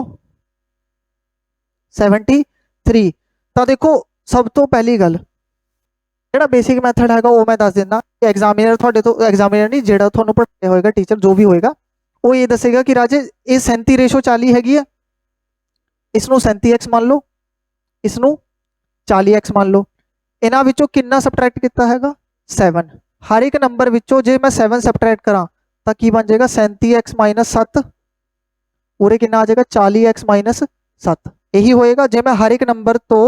73। तो देखो सब तो पहली गल जो बेसिक मैथड है वो मैं दस दिना, एग्जामिनर थोड़े तो एग्जामिनर नहीं जो थोड़ा पढ़ाया होएगा टीचर जो भी होएगा वो ये दसेगा कि राजे ये 37 रेशो 40 हैगी है, इसनों 37x मान लो, इसनों 40x मान लो, इन्हां विचों कितना सबट्रैक्ट किया है 7। हर एक नंबर विचों जे मैं 7 सबट्रैक्ट करा तो की बन जाएगा 37x माइनस 7, उरे कितना आ जाएगा 40x माइनस 7। यही होएगा जे मैं हर एक नंबर तो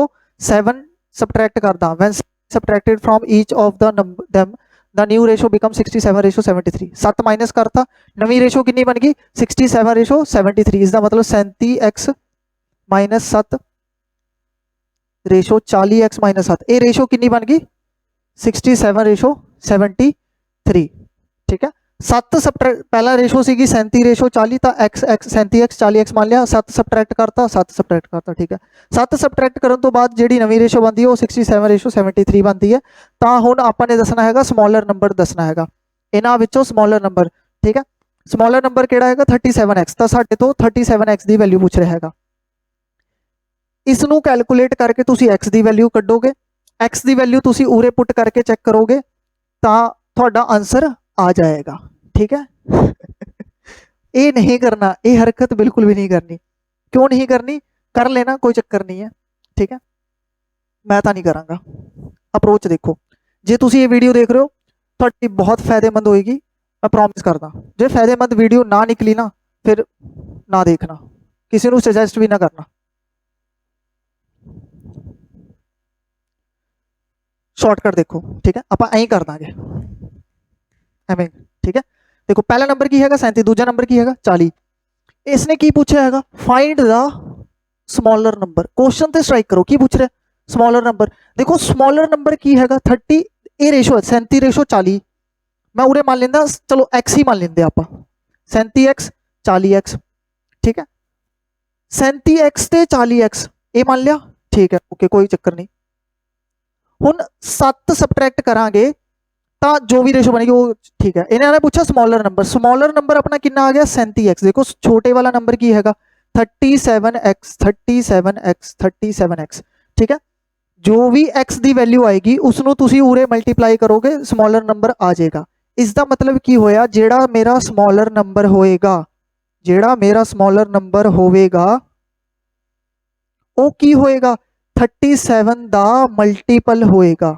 7 सबट्रैक्ट करदा, when subtracted from each of the number them the new ratio become 67 ratio 73। 7 minus करता, नवी रेशो कितनी बन गई 67 रेशो 73। इसका मतलब 37x minus 7 ratio 40x minus 7, ये रेशो कितनी बन गई 67 रेशो 73। ठीक है, 7 सबट्रैक्ट पहला रेशो सी 37 रेशो 40, तो एक्स 37x 40x मान लिया, 7 सबट्रैक्ट करता 7 सबट्रैक्ट करता। ठीक है, 7 सबट्रैक्ट करने तो बाद जी नवी रेशो बनती है वो 67 रेशो 73 बनती है। तो हुण आपने दसना है स्मॉलर नंबर दसना है, इन्हां विचों स्मॉलर नंबर। ठीक है, स्मॉलर नंबर किहड़ा है 37x, तो साडे तो 37x की वैल्यू पूछ रहा है। इसनूं कैलकुलेट करके तुसीं x की वैल्यू कड्डोगे, x की वैल्यू तुसीं उरे पुट करके चैक करोगे तो तुहाडा आंसर आ जाएगा। ठीक है, ये नहीं करना, ये हरकत बिल्कुल भी नहीं करनी। क्यों नहीं करनी, कर लेना कोई चक्कर नहीं है। ठीक है, मैं तो नहीं करांगा। अप्रोच देखो, जे तुसी ये वीडियो देख रहे हो थोड़ी बहुत फायदेमंद होएगी, मैं प्रॉमिस करदा। जे फायदेमंद वीडियो ना निकली ना फिर ना देखना, किसी को सजेस्ट भी ना करना। शॉर्टकट देखो, ठीक है, आप ऐ कर देंगे एवें। ठीक है, देखो पहला नंबर की है 37, दूजा नंबर की है 40। इसने की पूछा है find the smaller number. Question तो स्ट्राइक करो, की पूछ रहा है स्मॉलर नंबर। देखो स्मॉलर नंबर की है 30, ये रेशो है 37 रेशो 40। मैं उरे मान लेंदा, चलो एक्स ही मान लेंदे आप, 37x 40x। ठीक है, 37x ते 40x ये मान लिया, ठीक है ओके कोई चक्कर नहीं। हुण 7 सबट्रैक्ट करांगे तो जो भी रेशो बनेगी वो ठीक है। इन्होंने पूछा स्मॉलर नंबर, स्मॉलर नंबर अपना कितना आ गया 37x। देखो छोटे वाला नंबर की है 37x 37x 37x। ठीक है, जो भी x की वैल्यू आएगी उसनों तुसी उरे मल्टीप्लाई करोगे स्मॉलर नंबर आ जाएगा। इसका मतलब की होया जेड़ा मेरा स्मॉलर नंबर होएगा, जेड़ा मेरा स्मॉलर नंबर होवेगा वो की होएगा 37 दा मल्टीपल होएगा,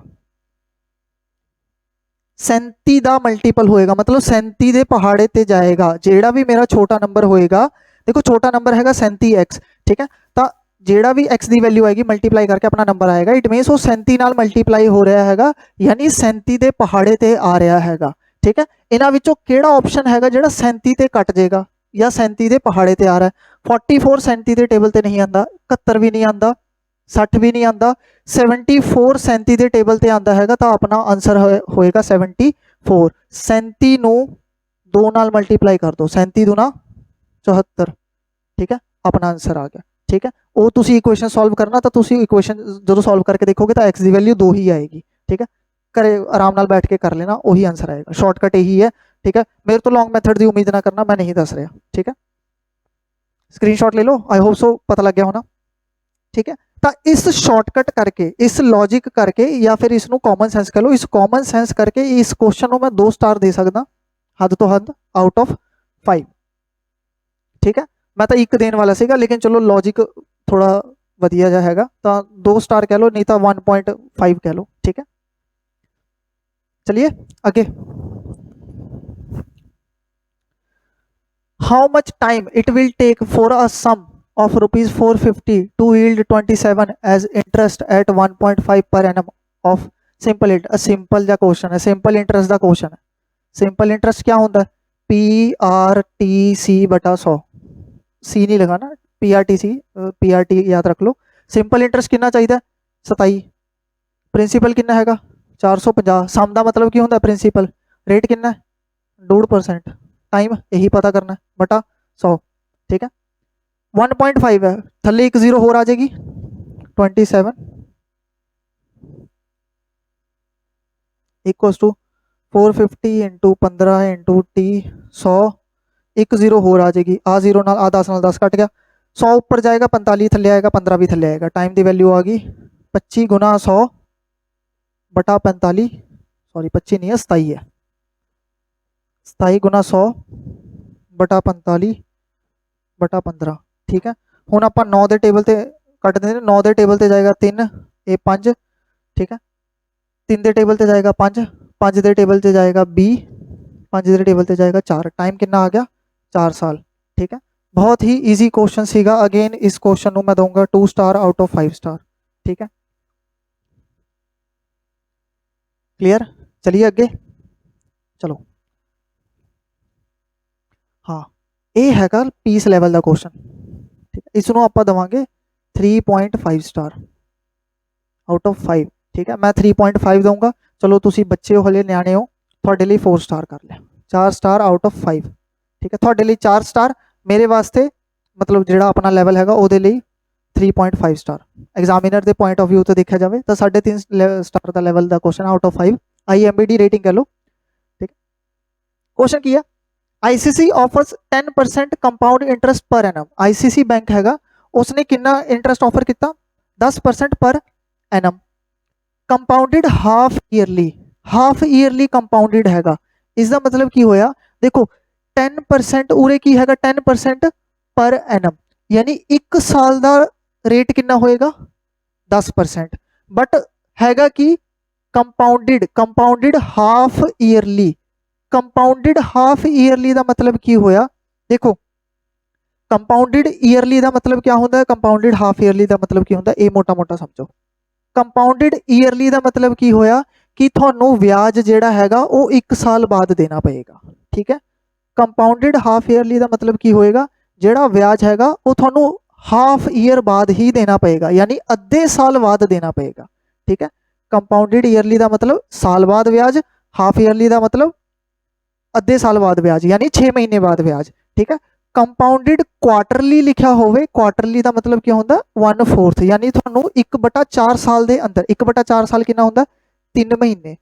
37 का मल्टीपल होएगा, मतलब 37 के पहाड़े ते जाएगा। जेड़ा भी मेरा छोटा नंबर होएगा, देखो छोटा नंबर है 37x। ठीक है, तो जेड़ा भी x की वैल्यू आएगी मल्टीप्लाई करके अपना नंबर आएगा, इट मीनस वो 37 नाल मल्टीप्लाई हो रहा है, यानी 37 के पहाड़े ते आ रहा है। ठीक है, इन्हां विचों केड़ा ऑप्शन है जेड़ा 37 ते कट जाएगा या 37 के पहाड़े ते आ रहा है। 44 37 के टेबल ते नहीं आता, 71 भी नहीं आता, 60 भी नहीं आता, 74 37 के टेबल ते आता है, तो अपना आंसर होएगा 74। 37 नूं 2 नाल मल्टीप्लाई कर दो, 37 दूना 74। ठीक है, अपना आंसर आ गया। ठीक है, वो तुसी इक्वेशन सॉल्व करना, तो तुसी इक्वेशन जो सॉल्व करके देखोगे तो एक्स की वैल्यू 2 ही आएगी। ठीक है, करे आराम नाल बैठ के कर लेना, वही आंसर आएगा। शॉर्टकट यही है, ठीक है, मेरे तो लॉन्ग मेथड की उम्मीद ना करना, मैं नहीं दस रहा। ठीक है, स्क्रीनशॉट ले लो, आई होप सो पता लग गया होना। ठीक है, तो इस शॉर्टकट करके, इस लॉजिक करके, या फिर इसनों कॉमन सेंस कह लो, इस कॉमन सेंस करके इस क्वेश्चन को मैं 2 स्टार दे सकदा, हद तो हद, आउट ऑफ 5। ठीक है, मैं तो एक देने वाला सीगा, लेकिन चलो लॉजिक थोड़ा वधिया जा हैगा, तो 2 स्टार कह लो, नहीं तो 1.5 कह लो। ठीक है, चलिए आगे। How much time it will take for a sum of rupees 450 to yield 27 as interest at 1.5 per annum of simple interest? Simple जा क्वेश्चन है, सिंपल इंटरेस्ट का क्वेश्चन है। सिंपल इंटरेस्ट क्या होता है? PRTC बटा 100, सी नहीं लगाना, PRTC, PRT याद रख लो। सिंपल इंटरेस्ट कितना चाहिए? 27। प्रिंसीपल कितना हैगा? 450। सम का मतलब की होता है? प्रिंसीपल। रेट कितना है? 2%। टाइम यही पता करना है, बटा 100। ठीक है, 1.5 है, थले एक जीरो होर आ जाएगी, 27 equals to 450 into 15 into T 100, एक जीरो होर आ जाएगी, आ जीरो नाल आ 10 नाल 10 कट गया, 100 ऊपर जाएगा, 45 थले आएगा, 15 भी थले आएगा। टाइम की वैल्यू आ गई 25 गुना 100 बटा 45, सॉरी 25 नहीं है, 27 है, 27 गुना 100 बटा 45 बटा 15। ठीक है, ਹੁਣ ਆਪਾਂ 9 ਦੇ ਟੇਬਲ ਤੇ ਕੱਟ ਦਿੰਦੇ ਨੇ, 9 ਦੇ ਟੇਬਲ ਤੇ ਜਾਏਗਾ 3, ਇਹ 5। ਠੀਕ ਹੈ, 3 ਦੇ ਟੇਬਲ ਤੇ ਜਾਏਗਾ 5, 5 ਦੇ ਟੇਬਲ ਤੇ ਜਾਏਗਾ 20, 5 ਦੇ ਟੇਬਲ ਤੇ ਜਾਏਗਾ 4। ਟਾਈਮ ਕਿੰਨਾ ਆ ਗਿਆ? 4 ਸਾਲ। ਠੀਕ ਹੈ, बहुत ही ईजी क्वेश्चन सीगा। अगेन इस क्वेश्चन मैं दूंगा 2 स्टार आउट ऑफ 5 स्टार। ठीक है, क्लियर? चलिए आगे चलो। हाँ, ये हैगा पीस लैवल का क्वेश्चन। ठीक है, इसनों आप देवांगे 3.5 स्टार आउट ऑफ 5। ठीक है, मैं 3.5 दूंगा। चलो तुसी बच्चे हो, हले न्याणे हो, थोड़े लिए 4 स्टार कर लिया, 4 स्टार आउट ऑफ 5। ठीक है, थोड़े लिए 4 स्टार, मेरे वास्ते मतलब जो अपना लैवल है वो 3.5 स्टार। एग्जामिनर के पॉइंट ऑफ व्यू तो देखा जाए तो 3.5 स्टार का लैवल का question out of 5, IMBD rating कह लो। ठीक है, क्वेश्चन किया, ICC offers 10% compound interest per annum. ICC bank हैगा, उसने कितना इंटरेस्ट ऑफर किया? 10% per annum, compounded half yearly. Half yearly compounded हैगा, इसका मतलब की होया? देखो 10% उरे की हैगा 10% पर एनम, यानी एक साल का रेट कितना होएगा? 10%। बट हैगा कि compounded, compounded half yearly. Compounded half yearly का मतलब की होया? देखो कंपाउंडेड ईयरली का मतलब क्या होता है, कंपाउंडेड हाफ ईयरली का मतलब की होता है, ये मोटा मोटा समझो। कंपाउंडेड ईयरली का मतलब की होया कि थानू ब्याज जेड़ा हैगा वो 1 साल बाद देना पएगा। ठीक है, कंपाउंडेड हाफ ईयरली का मतलब की होएगा, जेड़ा ब्याज हैगा वो थानू हाफ ईयर बाद ही देना पएगा, यानी अद्धे साल बाद देना पएगा। ठीक है, कंपाउंडेड ईयरली का मतलब साल बाद ब्याज, हाफ ईयरली का मतलब अद्धे साल बाद ब्याज, यानी 6 महीने बाद ब्याज। ठीक है, कंपाउंडेड क्वार्टरली लिखा होवे, क्वार्टरली का मतलब क्या होता? 1/4, यानी थानू 1/4 साल के अंदर, 1/4 साल कितना होता? 3 महीने।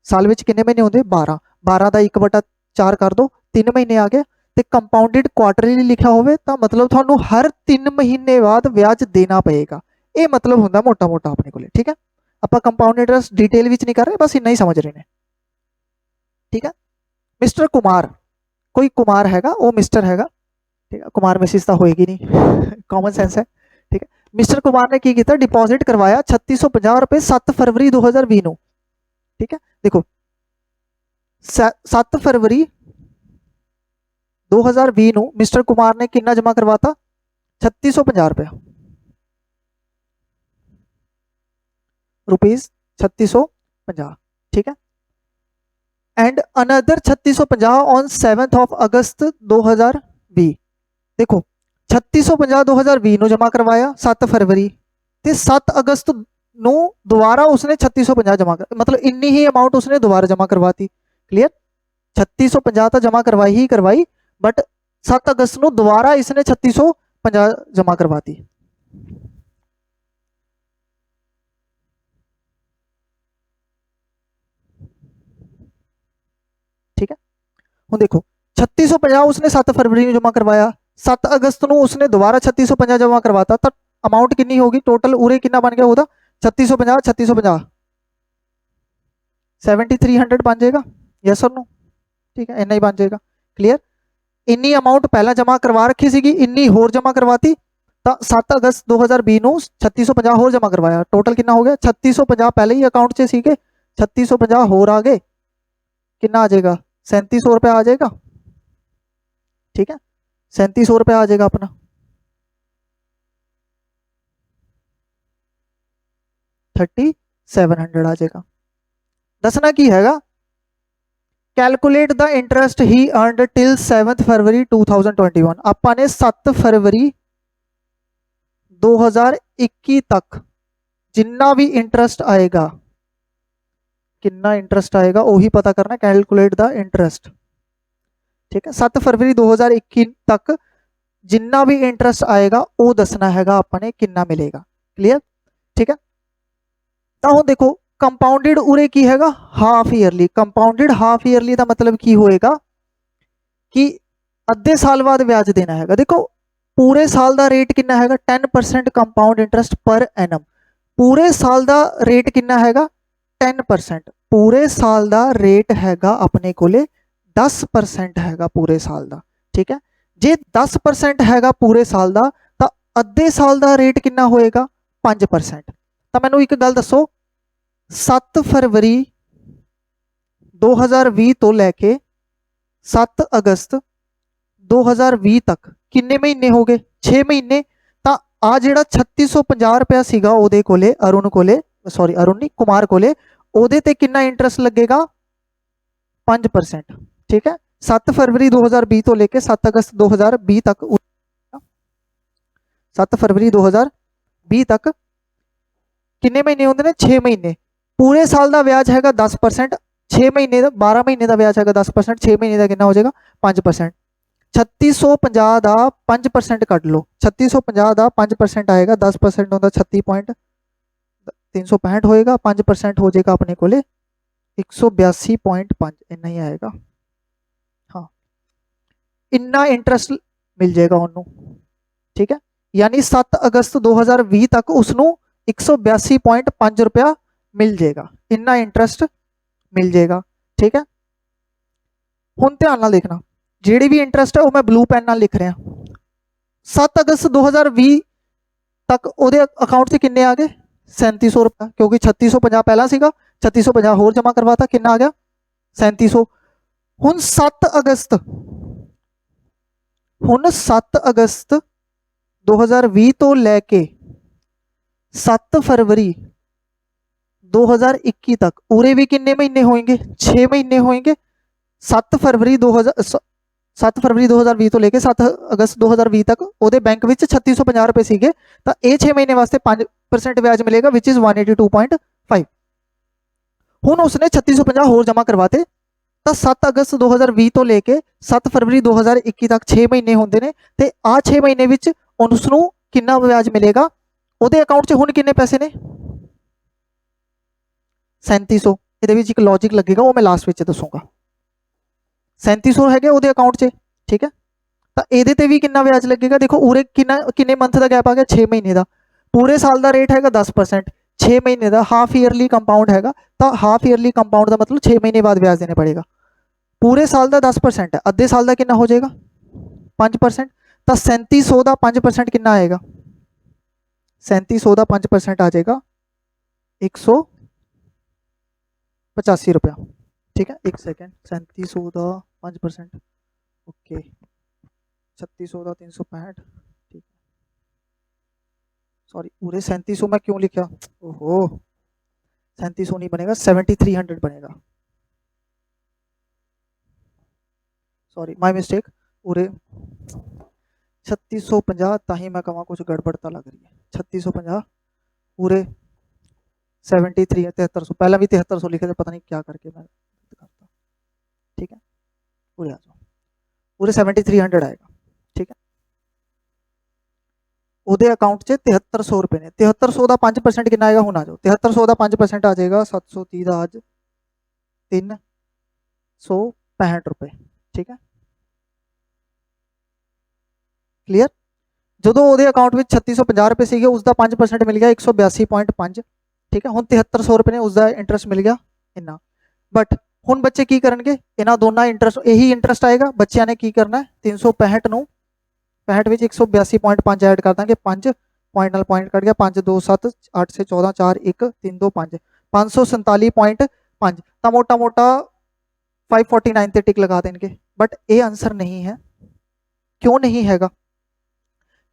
साल में कितने महीने होंगे? 12। 12 का 1/4 कर दो, 3 महीने आ गए। तो कंपाउंडेड क्वार्टरली लिखा होवे तो मतलब थानू हर 3 महीने बाद ब्याज देना पएगा। ये मतलब होंगे मोटा मोटा अपने को। ठीक है, आप कंपाउंड इंटरेस्ट डिटेल विच नहीं कर रहे, बस इन्ना ही समझ रहे हैं। ठीक है, मिस्टर कुमार, कोई कुमार हैगा, वो मिस्टर हैगा। ठीक है, कुमार मिसिस तो होएगी नहीं कॉमन सेंस है। ठीक है, मिस्टर कुमार ने की किया? डिपॉजिट करवाया 3650 रुपए 7 फरवरी 2020 ਨੂੰ। ठीक है, देखो 7 फरवरी 2020 ਨੂੰ मिस्टर कुमार ने कितना जमा करवाता? 3650 रुपया, रुपीज 3650। ठीक है, एंड अनदर 3650 ऑन 7 ऑफ अगस्त 2020। देखो 3650 2020 ਨੂੰ जमा करवाया 7 फरवरी, ਤੇ 7 अगस्त ਨੂੰ दोबारा उसने 3650 जमा कर, मतलब इन्नी ही अमाउंट उसने दोबारा जमा करवाती। क्लियर? 3650 तो जमा करवाई ही करवाई, बट 7 अगस्त ਨੂੰ दोबारा इसने 3650 जमा करवाती। ठीक है, ਹੁਣ देखो 3650 उसने 7 फरवरी ਨੂੰ ਜਮ੍ਹਾਂ ਕਰਵਾਇਆ, 7 ਅਗਸਤ ਨੂੰ ਉਸਨੇ ਦੁਬਾਰਾ 3650 ਜਮ੍ਹਾਂ ਕਰਵਾਤਾ, ਤਾਂ ਅਮਾਉਂਟ ਕਿੰਨੀ ਹੋਗੀ ਟੋਟਲ ਉਰੇ ਕਿੰਨਾ ਬਣ ਗਿਆ ਉਹਦਾ 3650 7300 ਬਣ ਜਾਏਗਾ, ਯੈਸ ਔਰ नो, ठीक है, ਇੰਨਾ ਹੀ ਬਣ ਜਾਏਗਾ। ਕਲੀਅਰ, ਇੰਨੀ ਅਮਾਉਂਟ ਪਹਿਲਾਂ ਜਮ੍ਹਾਂ ਕਰਵਾ ਰੱਖੀ ਸੀਗੀ, ਇੰਨੀ ਹੋਰ ਜਮ੍ਹਾਂ ਕਰਵਾਤੀ, ਤਾਂ 7 ਅਗਸਤ 2020 ਨੂੰ 3650 ਹੋਰ ਜਮ੍ਹਾਂ ਕਰਵਾਇਆ, ਟੋਟਲ ਕਿੰਨਾ ਹੋ ਗਿਆ 3650 ਪਹਿਲੇ ਹੀ ਅਕਾਊਂਟ 'ਚ ਸੀਗੇ, 3650 ਹੋਰ ਆ ਗਏ, कितना आ जाएगा 3700 रुपया आ जाएगा, ठीक है 3700 रुपया आ जाएगा अपना, 3700 आ जाएगा। दसना की हैगा, calculate the interest he earned till 7 फरवरी 2021, ਆਪਾਂ ਨੇ 7 फरवरी 2021 तक जिन्ना भी इंटरेस्ट आएगा, कितना इंटरेस्ट आएगा वही पता करना, कैलकुलेट द इंटरेस्ट, ठीक है 7 फरवरी 2021 तक जिन्ना भी इंटरेस्ट आएगा वो दसना हैगा अपने कितना मिलेगा। क्लियर, ठीक है। तो हुण देखो कंपाउंडेड उरे की हैगा half yearly, compounded half yearly का मतलब की होएगा कि अद्धे साल बाद ब्याज देना हैगा। देखो पूरे साल का रेट कितना हैगा 10% कंपाउंड इंटरेस्ट पर एनम, पूरे साल का रेट कितना हैगा 10%, पूरे साल का रेट हैगा अपने कोले 10% हैगा पूरे साल का, ठीक है। जे 10% हैगा पूरे साल का तो अद्धे साल का रेट कितना होएगा 5%। तो मैनू एक गल दसो 7 फरवरी 2020 तो लैके 7 अगस्त 2020 तक किन्ने महीने हो गए 6 महीने। तो आ जिहड़ा 3650 रुपया सीगा ओदे कोले अरुण कोले, सॉरी अरुण नहीं कुमार कोले, ओदे ते कितना इंटरेस्ट लगेगा 5%, ठीक है। 7 फरवरी 2020 तो लेके 7 अगस्त 2020 तक, 7 फरवरी 2020 तक किन्ने महीने होंगे ने 6 महीने, पूरे साल का ब्याज हैगा 10%, 6 महीने का 12 महीने का ब्याज हैगा 10%, 6 महीने का कितना हो जाएगा 5%। 3650 का 5% कट लो, 3650 का 5% आएगा, 10% होता 36.365 होएगा, 5% हो जाएगा अपने को 182.5, इन्ना ही आएगा। हाँ इन्ना इंटरेस्ट मिल जाएगा उन्होंने, ठीक है। यानी 7 अगस्त 2020 तक उसनों 182.5 रुपया मिल जाएगा, इन्ना इंटरेस्ट मिल जाएगा, ठीक है। हुण ध्यान नाल देखना, जिहड़ी भी इंटरेस्ट है वो मैं ब्लू पेन नाल लिख रहा। 7 अगस्त 2020 तक उहदे अकाउंट से किन्ने आ गए 3700 रुपया, क्योंकि 3650 पहला सीगा, 3650 होर जमा करवाता, कितना आ गया 3700। हुण 7 अगस्त 2020 तो लैके 7 फरवरी 2021 तक उरे भी किन्ने महीने होंगे 6 महीने होंगे। 7 फरवरी 2020 तो लेके 7 अगस्त 2020 तक उहदे बैंक विच 3650 रुपए सीगे, तो ये 6 महीने वास्ते 5% ब्याज मिलेगा विच इज 182.5। हुण उसने 3650 होर जमा करवाते, तो 7 अगस्त 2020 तो लेके 7 फरवरी 2021 तक 6 महीने होंदे ने, ते आ 6 महीने विच उसनूं कितना ब्याज मिलेगा, उहदे अकाउंट 'च हुण किन्ने पैसे ने 3700। इहदे विच एक लॉजिक लगेगा वो मैं लास्ट विच दसूंगा। 3700 है उहदे अकाउंट 'च, ठीक है। तो इहदे ते भी कितना ब्याज लगेगा, देखो उरे किन्ने मंथ का गैप आ गया 6 महीने का, पूरे साल का रेट हैगा 10%, 6 महीने का हाफ ईयरली कंपाउंड हैगा, तो हाफ ईयरली कंपाउंड का मतलब 6 महीने बाद ब्याज देना पड़ेगा। पूरे साल का 10% है, अद्धे साल का कितना हो जाएगा 5%, तो 3700 का 5% कितना आएगा 3700 का 5% आ जाएगा 185 रुपया, ठीक है। एक सेकेंड, 3700 का 5%, ओके 3600 का 365, ठीक है। सॉरी पूरे 3700 में क्यों लिखा, ओहो 3700 नहीं बनेगा 7300 बनेगा, सॉरी माय मिस्टेक। पूरे 3650 ताही मैं कहवा कुछ गड़बड़ता लग रही है, 3650 पूरे 73 है 7300, पहला भी 7300 लिखे थे, पता नहीं क्या करके मैं करता, ठीक है। पूरे आ जाओ, पूरे 7300 आएगा, ठीक है। उहदे अकाउंट 'च 7300 रुपए ने, 7300 का 5% कितना आएगा हुण आ जाओ, 7300 का 5% आ जाएगा 730 का अज 365 रुपए, ठीक है क्लियर। ਜਦੋਂ ਉਹਦੇ ਅਕਾਊਂਟ ਵਿੱਚ 3650 ਰੁਪਏ ਸੀਗੇ ਉਸਦਾ 5% ਮਿਲ ਗਿਆ 182.5 ਠੀਕ ਹੈ। ਹੁਣ 7300 ਰੁਪਏ ਨੇ ਉਸਦਾ ਇੰਟਰਸਟ ਮਿਲ ਗਿਆ ਇੰਨਾ। ਬਟ ਹੁਣ ਬੱਚੇ ਕੀ ਕਰਨਗੇ, ਇਹਨਾਂ ਦੋਨਾਂ ਇੰਟਰਸਟ ਇਹੀ ਇੰਟਰਸਟ ਆਏਗਾ। ਬੱਚਿਆਂ ਨੇ ਕੀ ਕਰਨਾ 365 ਨੂੰ 65 ਵਿੱਚ 182.5 ਐਡ ਕਰ ਦਾਂਗੇ, 5 ਪੁਆਇੰਟ ਨਾਲ ਪੁਆਇੰਟ ਕੱਟ ਗਿਆ 5 2 7 8 6 14 4 1 3 2 5 547.5 ਤਾਂ ਮੋਟਾ ਮੋਟਾ 549 ਤੇ ਟਿਕ ਲਗਾ ਦੇਣਗੇ। ਬਟ ਇਹ ਆਨਸਰ ਨਹੀਂ ਹੈ। ਕਿਉਂ ਨਹੀਂ ਹੈਗਾ?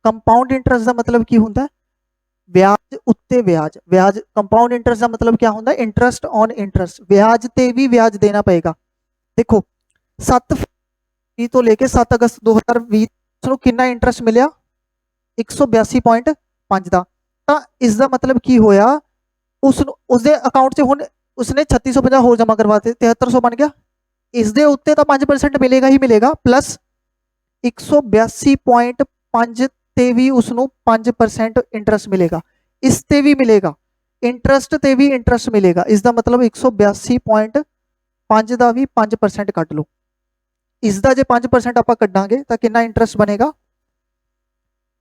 ਕੰਪਾਊਂਡ ਇੰਟਰਸਟ ਦਾ ਮਤਲਬ ਕੀ ਹੁੰਦਾ? ਵਿਆਜ ਉੱਤੇ ਵਿਆਜ। ਵਿਆਜ ਕੰਪਾਊਂਡ ਇੰਟਰਸਟ ਦਾ ਮਤਲਬ ਕੀ ਹੁੰਦਾ? Interest on interest. ਵਿਆਜ ਤੇ ਵੀ ਵਿਆਜ ਦੇਣਾ ਪਏਗਾ। ਦੇਖੋ 7 ਫਰਵਰੀ ਤੋਂ ਲੈ ਕੇ 7 ਅਗਸਤ 2020 ਨੂੰ ਕਿੰਨਾ ਇੰਟਰਸਟ ਮਿਲਿਆ? 182.5 ਦਾ। ਤਾਂ ਇਸ ਦਾ ਮਤਲਬ ਕੀ ਹੋਇਆ? ਉਸਦੇ ਅਕਾਊਂਟ 'ਚ ਹੁਣ ਉਸਨੇ 3650 ਹੋਰ ਜਮ੍ਹਾਂ ਕਰਵਾਤੇ, 7300 ਬਣ ਗਿਆ। ਇਸ ਦੇ ਉੱਤੇ ਤਾਂ 5% ਮਿਲੇਗਾ ਹੀ ਮਿਲੇਗਾ, ਪਲੱਸ 182.5 ਤੇ ਵੀ ਉਸਨੂੰ 5% ਇੰਟਰਸਟ ਮਿਲੇਗਾ। ਇਸ ਤੇ ਵੀ ਮਿਲੇਗਾ, ਇੰਟਰਸਟ ਤੇ ਵੀ ਇੰਟਰਸਟ ਮਿਲੇਗਾ। ਇਸ ਦਾ ਮਤਲਬ 182.5 ਦਾ ਵੀ 5% ਕੱਢ ਲਓ। ਇਸ ਦਾ ਜੇ 5% ਆਪਾਂ ਕੱਢਾਂਗੇ ਤਾਂ ਕਿੰਨਾ ਇੰਟਰਸਟ ਬਣੇਗਾ?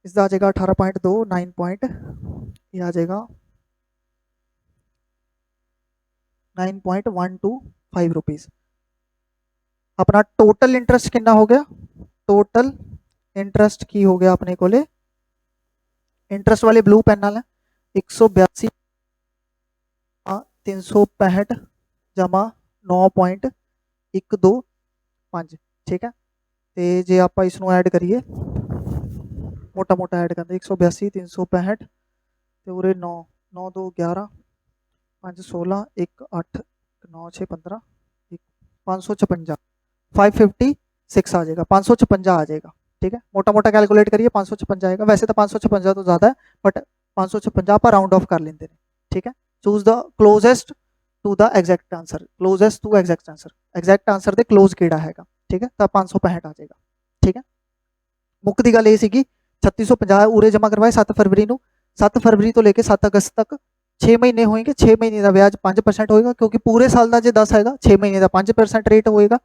ਇਸ ਦਾ ਆ ਜਾਏਗਾ 18.2 9 ਪੁਆਇੰਟ, ਇਹ ਆ ਜਾਏਗਾ 9.125 रुपीज़। अपना टोटल इंटरेस्ट कितना हो गया? टोटल इंटरेस्ट की हो गया अपने को इंटरेस्ट वाले ब्लू पेन नाल 182 365 जमा 9.125 ठीक है। तो जे आप इसनों ऐड करिए मोटा मोटा ऐड करते 182 365 तो उरे 9 9 2 11 5 16 1 8 9 6 15 556 556 आ जाएगा, 556 आ जाएगा ठीक है। मोटा मोटा कैलकुलेट करिए 556 आएगा। वैसे तो 556 तो ज़्यादा है बट 556 आप राउंड ऑफ कर लेते हैं ठीक है। Choose the closest to the exact answer, closest to exact answer, exact answer दे क्लोज किहड़ा हैगा ठीक है। तो 565 आ जाएगा ठीक है। मुक दी गल ये सी 3650 उरे जमा करवाए 7 फरवरी को, 7 फरवरी तो लेके 7 अगस्त तक 6 महीने होएंगे। 6 महीने का ब्याज 5% होएगा क्योंकि पूरे साल का जो 10 है 6 महीने का 5% रेट होएगा।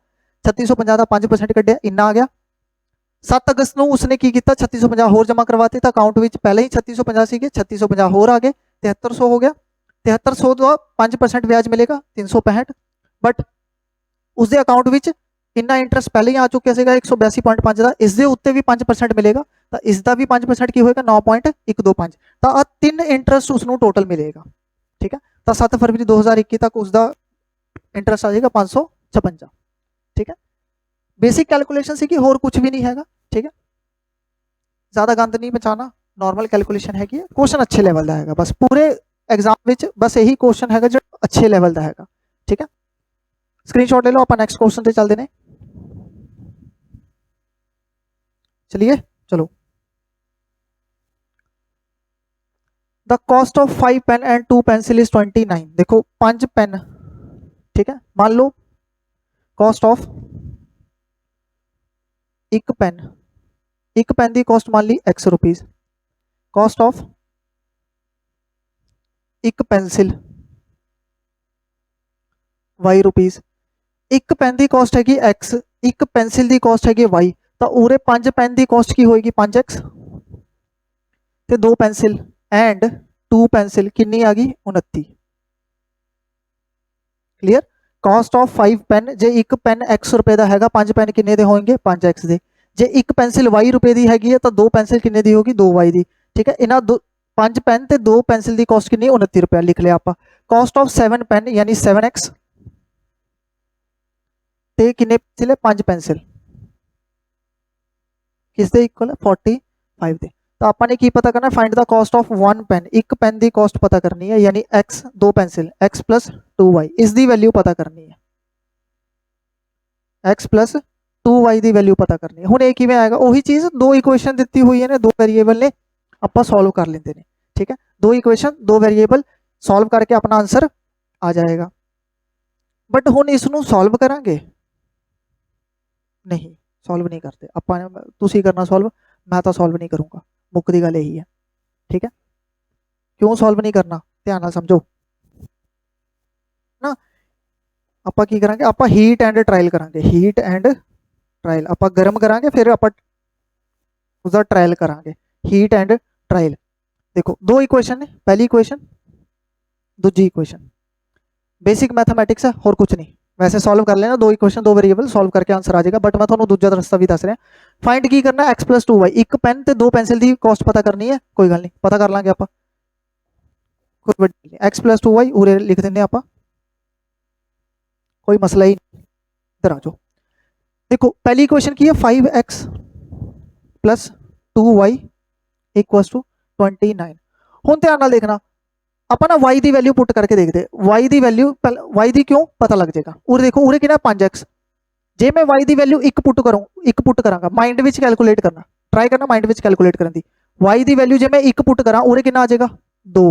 3650 का 5% कढ़िया इन्ना आ गया। 7 अगस्त को उसने की किया 3650 होर जमा करवाते तो अकाउंट में पहले ही 3650 सी 3650 होर आ गए 7300 हो गया। 7300 का 5% ब्याज मिलेगा 365 बट उसके अकाउंट में इन्ना इंटरस्ट पहले ही आ चुका है 182.5 का। इसके उत्ते भी 5% मिलेगा तो इसका भी 5% की होएगा 9.125 तो आ 3 इंटरस्ट उसको टोटल मिलेगा ठीक है। तो 7 फरवरी 2021 तक उसका इंटरस्ट आ जाएगा 556 ठीक है। बेसिक कैलकुलेशन सी होर कुछ भी नहीं हैगा ठीक है। ज़्यादा गंद नहीं बचाना, नॉर्मल कैलकुलेशन हैगी। क्वेश्चन अच्छे लेवल का हैगा, बस पूरे एग्जाम में बस यही क्वेश्चन हैगा जो अच्छे लेवल का हैगा ठीक है। स्क्रीनशॉट ले लो, आप नैक्सट क्वेश्चन से चलते हैं। चलिए चलो। The cost of 5 pen and 2 pencil is 29। देखो 5 पेन ठीक है, मान लो कॉस्ट ऑफ एक पेन की कॉस्ट मान ली X रुपीज़, कॉस्ट ऑफ एक पेंसिल Y रुपीज़। एक पेन की कॉस्ट हैगी X, एक पेंसिल की कॉस्ट हैगी Y। तो उरे 5 पेन की कॉस्ट की होएगी 5X ते 2 पेंसिल एंड 2 पेंसिल कितनी आ गई 29। क्लियर। कॉस्ट ऑफ 5 पेन जे एक पेन X रुपए का हैगा 5 पेन किन्ने दे होंगे 5X दे। जे एक पेंसिल Y रुपए की हैगी है तो 2 पेंसिल किन्ने दी होगी 2Y दी ठीक है। इन्हां 5 पेन ते 2 पेंसिल की कॉस्ट कितनी 29 रुपया लिख लिया आप। कॉस्ट ऑफ 7 पेन यानी 7X ते किन्ने पेंसिल है 5 पेंसिल किस दे इक्वल है 45 दे। तो आपने की पता करना find the cost of 1 pen, एक पेन की कॉस्ट पता करनी है यानी X 2 pencil X plus 2Y इसकी वैल्यू पता करनी है, X प्लस 2Y की वैल्यू पता करनी है। हुण ये किवें आएगा वही चीज़ 2 इक्वेशन दी हुई है ने 2 वेरीएबल ने आप सॉल्व कर लेंगे ने ठीक है। 2 इक्वेशन 2 वेरीएबल सॉल्व करके अपना आंसर आ जाएगा। बट हुण इसनूं सॉल्व करांगे नहीं, सॉल्व नहीं करते आपां, तुसीं करना सॉल्व, मैं तो सॉल्व नहीं करूँगा। मुक्क दी गल यही है ठीक है। क्यों सॉल्व नहीं करना ध्यान नाल समझो ना। आपां की करांगे, आपां हीट एंड ट्रायल करांगे, हीट एंड ट्रायल ਆਪਾਂ ਗਰਮ ਕਰਾਂਗੇ ਫਿਰ ਆਪਾਂ उसका ट्रायल करांगे हीट एंड ट्रायल। देखो दो इक्वेशन ने, पहली इक्वेशन दूजी इक्वेशन, बेसिक मैथमेटिक्स है और कुछ नहीं, वैसे सॉल्व कर लेना, दो इक्वेशन दो वेरिएबल सॉल्व करके आंसर आ जाएगा। बट मैं थोड़ा दूजा रास्ता भी दस रहा फाइंड की करना x + 2y, एक पेन ते दो पेंसिल की कॉस्ट पता करनी है, कोई गल नहीं पता कर लांगे आप, कोई बड़ी नहीं, x + 2y उरे लिख देंगे आप, कोई मसला ही नहीं। इधर आ जाओ, देखो पहली इक्वेशन की है 5x + 2y = 29। हुण ध्यान नाल देखना, ਆਪਾਂ ना y की वैल्यू पुट करके देखते, y की वैल्यू y की क्यों पता लग जाएगा। उरे देखो उरे कितना 5x, जे मैं y की वैल्यू एक पुट करांगा माइंड विच कैलकुलेट करना, ट्राई करना माइंड विच कैलकुलेट करने की, y की वैल्यू जे मैं एक पुट करा उरे कितना आ जाएगा 2,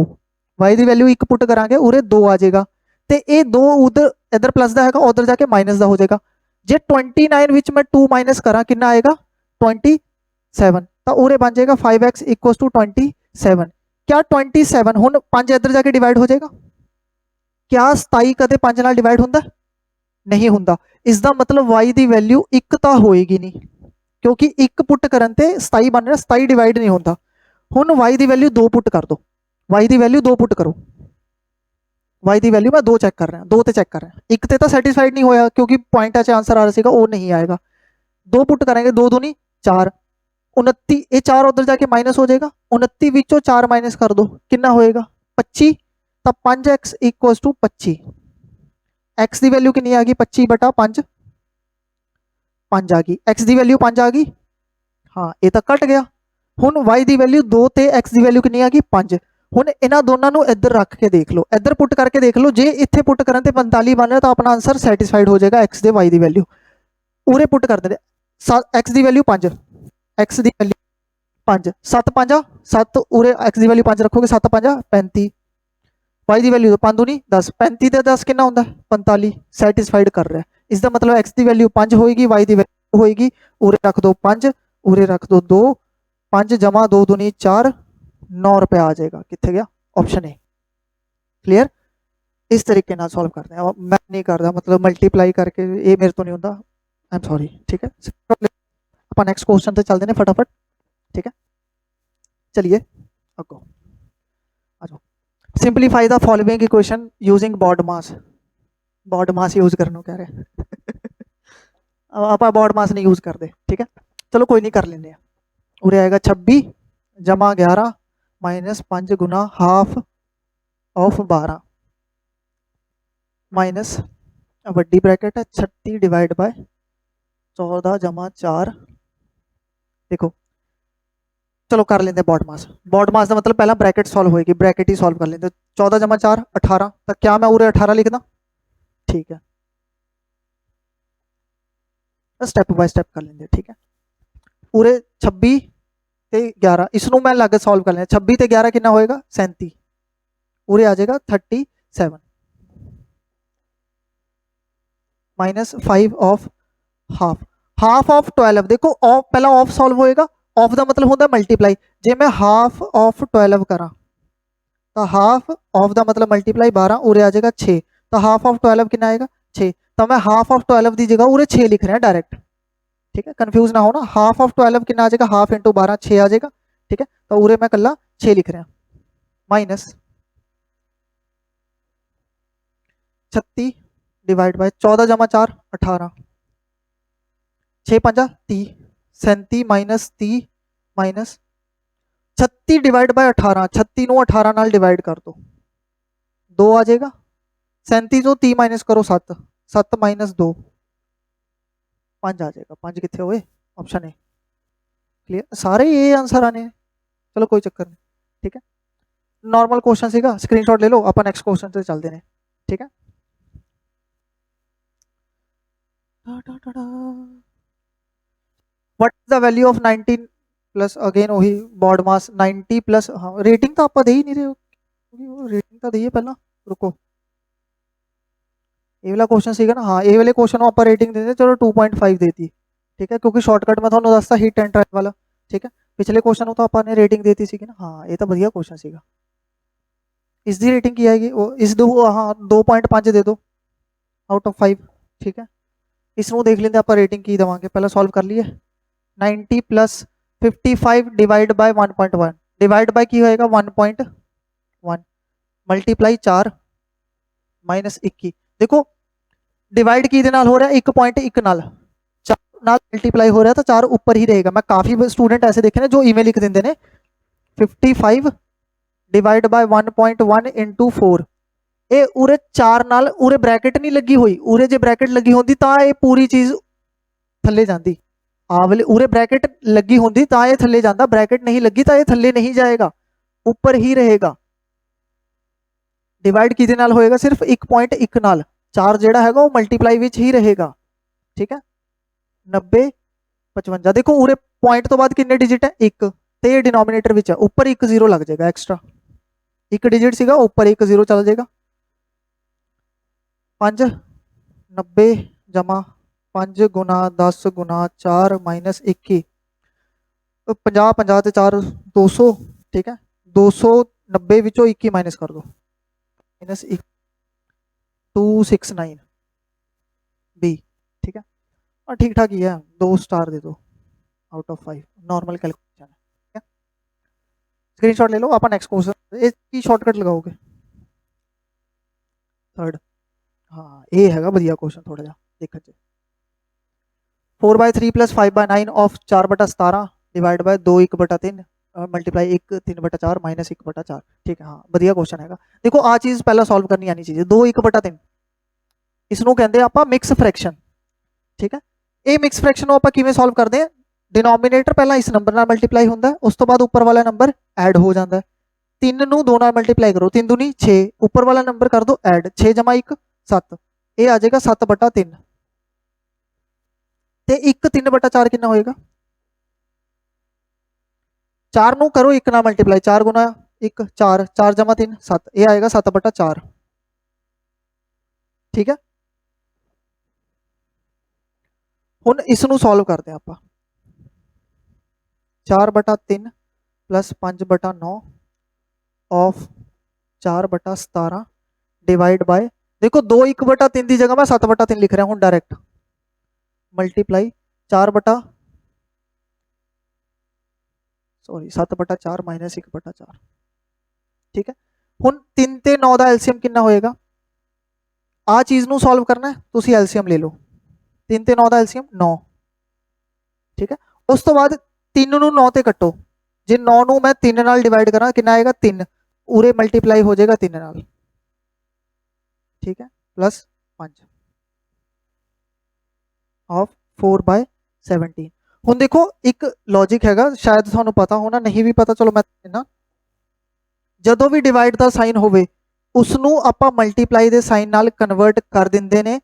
y की वैल्यू एक पुट करांगे उरे 2 आ जाएगा, तो ये 2 उधर इधर प्लस का है उधर जाके माइनस का हो जाएगा। जे 29 विच मैं 2 माइनस करा कितना आएगा 27, तो उरे बन जाएगा 5x = 27। क्या 27 हुण 5 इधर जाके डिवाइड हो जाएगा, क्या 27 कदे 5 नाल डिवाइड हुंदा नहीं हुंदा, इसका मतलब y की वैल्यू एक तो होएगी नहीं, क्योंकि एक पुट करन ते 27 बन रहा, 27 डिवाइड नहीं होता। हुण y की वैल्यू 2 पुट कर दो, y की वैल्यू 2 पुट करो, y की वैल्यू मैं 2 चेक कर रहा, 2 ते चेक कर रहा, एक ते तो सैटिस्फाइड नहीं होया क्योंकि पॉइंट च आंसर आ रहा सीगा वो नहीं आएगा, 2 पुट करेंगे 2 दूनी 4, 29 ये 4 उधर जाके माइनस हो जाएगा, 29 विचों 4 माइनस कर दो कितना होएगा 25, तब 5x = 25, x की वैल्यू कितनी आ गई 25/5, 5 आ गई, x की वैल्यू 5 आ गई, हाँ ये तो कट गया। हुण y की वैल्यू 2 ते x की वैल्यू कितनी आ गई 5, हुण इन्हां दोनों नूं इधर रख के देख लो, इधर पुट करके देख लो, जे इत्थे पुट करन ते 45 बन रहा तो अपना आंसर सैटिस्फाइड हो जाएगा। x दे y की वैल्यू उरे पुट कर दे, x की वैल्यू 5, x की वैल्यू 5, 7 5 7 उरे x की वैल्यू 5 रखोगे 7 5 35, y की वैल्यू 5 दूनी 10, 35 ते 10 कितना होंदा 45, सैटिस्फाइड कर रहा है, इसका मतलब x की वैल्यू 5 होएगी, y की वैल्यू होएगी, उरे रख दो 5 उरे रख दो 2, 5 जमा 2 दूनी 4, 9 रुपये आ जाएगा, कितने गया ऑप्शन ए। क्लियर, इस तरीके ना सॉल्व करते हैं, मैं नहीं करता मतलब मल्टीप्लाई करके, ये मेरे तो नहीं होता, आई एम सॉरी। ठीक है अपन नेक्स्ट क्वेश्चन से चलते हैं फटाफट, ठीक है चलिए अगो आ जाओ। Simplify the following equation using BODMAS use करना कह रहे अब आप बॉड मास नहीं यूज करते, ठीक है चलो कोई नहीं कर लेंगे। उरे आएगा 26 जमा 11 minus 5 Guna half of 12 minus वड्डी ब्रैकेट है 36 डिवाइड बाय 14 जमा 4। देखो चलो कर लेंगे बॉड मास का मतलब पहला ब्रैकेट सॉल्व होएगी, ब्रैकेट ही सॉल्व कर लेंगे, 14 जमा 4 18, तो क्या मैं उरे 18 लिखना, ठीक है स्टेप बाय स्टेप कर लेंगे, ठीक है उरे 26 ते 11 इसनों मैं अलग सॉल्व कर लेना, 26 ते 11 कितना होएगा 37, उरे आ जाएगा 37 माइनस 5 ऑफ हाफ ऑफ 12। देखो ऑफ पहला ऑफ सॉल्व होएगा, ऑफ का मतलब होता है मल्टीप्लाई, जे मैं हाफ ऑफ 12 करा तो हाफ ऑफ का मतलब मल्टीप्लाई 12 उरे आ जाएगा 6, तो हाफ ऑफ 12 कितना आएगा 6, तो मैं हाफ ऑफ 12 की जगह उरे 6 लिख रहे हैं डायरेक्ट, ठीक है कंफ्यूज ना हो ना, हाफ ऑफ 12 कितना आ जाएगा हाफ इंटू 12 6 आ जाएगा, ठीक है तो उरे मैं कल्ला 6 लिख रहा माइनस 36 डिवाइड बाय 14 जमा 4 18, 6 5 30, 37 माइनस 30 माइनस 36 डिवाइड बाय 18, 36 ਨੂੰ 18 ਨਾਲ डिवाइड कर दो 2 आ जाएगा, 37 ਤੋਂ 30 माइनस करो 7, 7 माइनस 2 5 आ जाएगा, 5 कितने हुए ऑप्शन ए। क्लियर सारे ये आंसर आने हैं, चलो कोई चक्कर नहीं, ठीक है नॉर्मल क्वेश्चन सीगा, स्क्रीनशॉट ले लो, अपन नेक्स्ट क्वेश्चन से चलते हैं, ठीक है what is the value of 19 plus again वही बॉड मास 90 प्लस, हाँ रेटिंग तो आप दे ही नहीं रहे हो, रेटिंग तो दईए पहला, रुको ये वाला क्वेश्चन सीगा ना, हाँ ये वाले क्वेश्चन आप रेटिंग देते चलो 2.5 देती, ठीक है क्योंकि शॉर्टकट में थोड़ा दसता हिट एंड ट्राई वाला, ठीक है पिछले क्वेश्चन तो आपने रेटिंग देती सी ना, हाँ ये तो बढ़िया क्वेश्चन सीगा, इसकी रेटिंग की आएगी वो इस दो, हाँ 2.5 दे दो आउट ऑफ 5, ठीक है इसनों देख लेंगे आप रेटिंग की देवांगे, पहले सॉल्व कर लिए 90 plus 55 divide by 1.1 divide by की होएगा 1.1 मल्टीप्लाई 4 माइनस 21 देखो डिवाइड की दे नाल हो रहा है 1.1 नाल 4 नाल मल्टीप्लाई हो रहा है तो 4 ऊपर ही रहेगा। मैं काफी स्टूडेंट ऐसे देखे ने जो ईमेल लिख देंगे ने 55 डिवाइड बाय 1.1 इंटू 4 ਇਹ ਉਰੇ 4 ਨਾਲ ਉਰੇ ਬ੍ਰੈਕਟ ਨਹੀਂ ਲੱਗੀ ਹੋਈ, ਉਰੇ ਜੇ ਬ੍ਰੈਕਟ ਲੱਗੀ ਹੁੰਦੀ ਤਾਂ ਇਹ ਪੂਰੀ ਚੀਜ਼ ਥੱਲੇ ਜਾਂਦੀ, ਆ ਵਾਲੇ ਉਰੇ ਬ੍ਰੈਕਟ ਲੱਗੀ ਹੁੰਦੀ ਤਾਂ ਇਹ ਥੱਲੇ ਜਾਂਦਾ, ਬ੍ਰੈਕਟ ਨਹੀਂ ਲੱਗੀ ਤਾਂ ਇਹ ਥੱਲੇ ਨਹੀਂ ਜਾਏਗਾ, ਉੱਪਰ ਹੀ ਰਹੇਗਾ। ਡਿਵਾਈਡ ਕਿਹਦੇ ਨਾਲ ਹੋਏਗਾ ਸਿਰਫ 1.1 ਨਾਲ, 4 ਜਿਹੜਾ ਹੈਗਾ ਉਹ ਮਲਟੀਪਲਾਈ ਵਿੱਚ ਹੀ ਰਹੇਗਾ। ਠੀਕ ਹੈ 90 55 ਦੇਖੋ ਉਰੇ ਪੁਆਇੰਟ ਤੋਂ ਬਾਅਦ ਕਿੰਨੇ ਡਿਜਿਟ ਹੈ 1 ਤੇ ਇਹ ਡਿਨੋਮੀਨੇਟਰ ਵਿੱਚ ਹੈ, ਉੱਪਰ 1 0 ਲੱਗ ਜਾਏਗਾ ਐਕਸਟਰਾ, ਇੱਕ ਡਿਜਿਟ ਸੀਗਾ ਉੱਪਰ 1 0 ਚੱਲ ਜਾਏਗਾ। 5 90 ਜਮਾ 5 ਗੁਣਾ 10 ਗੁਣਾ 4 ਮਾਈਨਸ 21 50 50 ਤੇ 4 200 ਠੀਕ ਹੈ 290 ਵਿੱਚੋਂ 21 ਮਾਈਨਸ ਕਰ ਦੋ ਮਾਈਨਸ 269 बी ठीक है और ठीक ठाक ही है, 2 स्टार दे दो आउट ऑफ 5 नॉर्मल कैलकुलेशन है। ठीक है स्क्रीनशॉट ले लो आप नेक्स्ट क्वेश्चन इसकी शॉर्टकट लगाओगे थर्ड हाँ ये हैगा बढ़िया क्वेश्चन थोड़ा जा देखा जी 4/3 plus 5/9 of 4/17 divide by 2 1/3 multiply 1 3/4 minus 1/4 ठीक है हाँ बढ़िया क्वेश्चन हैगा। देखो आ चीज़ पहला सॉल्व करनी आनी चाहिए 2 1/3 इसनों कहते आपां मिक्स फ्रैक्शन ठीक है ये मिक्स फ्रैक्शन आपां किवें सॉल्व करते हैं डिनोमीनेटर पहला इस नंबर नाल मल्टीप्लाई होंदा है उस तो बाद ऊपर वाला नंबर ऐड हो जाता है 3 नूं 2 नाल मल्टीप्लाई करो 3 दूनी 6 ऊपर वाला नंबर कर दो ऐड 6 जमा 1 7 ये आ जाएगा 7/3 ते 1 3/4 कितना होएगा 4 नूं करो 1 नाल मल्टीप्लाई 4 गुना 1 4 4 जमा 3 7 ये आएगा 7/4 ठीक है। हुण इसनूं सॉल्व करते हैं आपां 4/3 प्लस 5/9 ऑफ 4/17 डिवाइड बाय देखो 2 1/3 की जगह मैं 7/3 लिख रहा हूँ डायरेक्ट मल्टीप्लाई 7/4 माइनस 1/4 ठीक है। हुण 3 ते 9 का एलसीएम कितना होएगा आ चीज़ नूं सॉल्व करना है तुसी एलसीएम ले लो 3 ते 9 का एलसीएम 9 ठीक है उस तो बाद 3 नूं 9 ते कट्टो जे 9 नूं मैं 3 नाल डिवाइड करा कितना आएगा 3 उरे मल्टीप्लाई हो जाएगा 3 नाल ठीक है प्लस 5 ऑफ 4/17 हुण देखो एक लॉजिक हैगा शायद तुहानूं पता होना नहीं भी पता चलो मैं देना जदों भी डिवाइड का साइन होवे उसनूं आपां मल्टीप्लाई दे साइन नाल कन्वर्ट कर दिंदे ने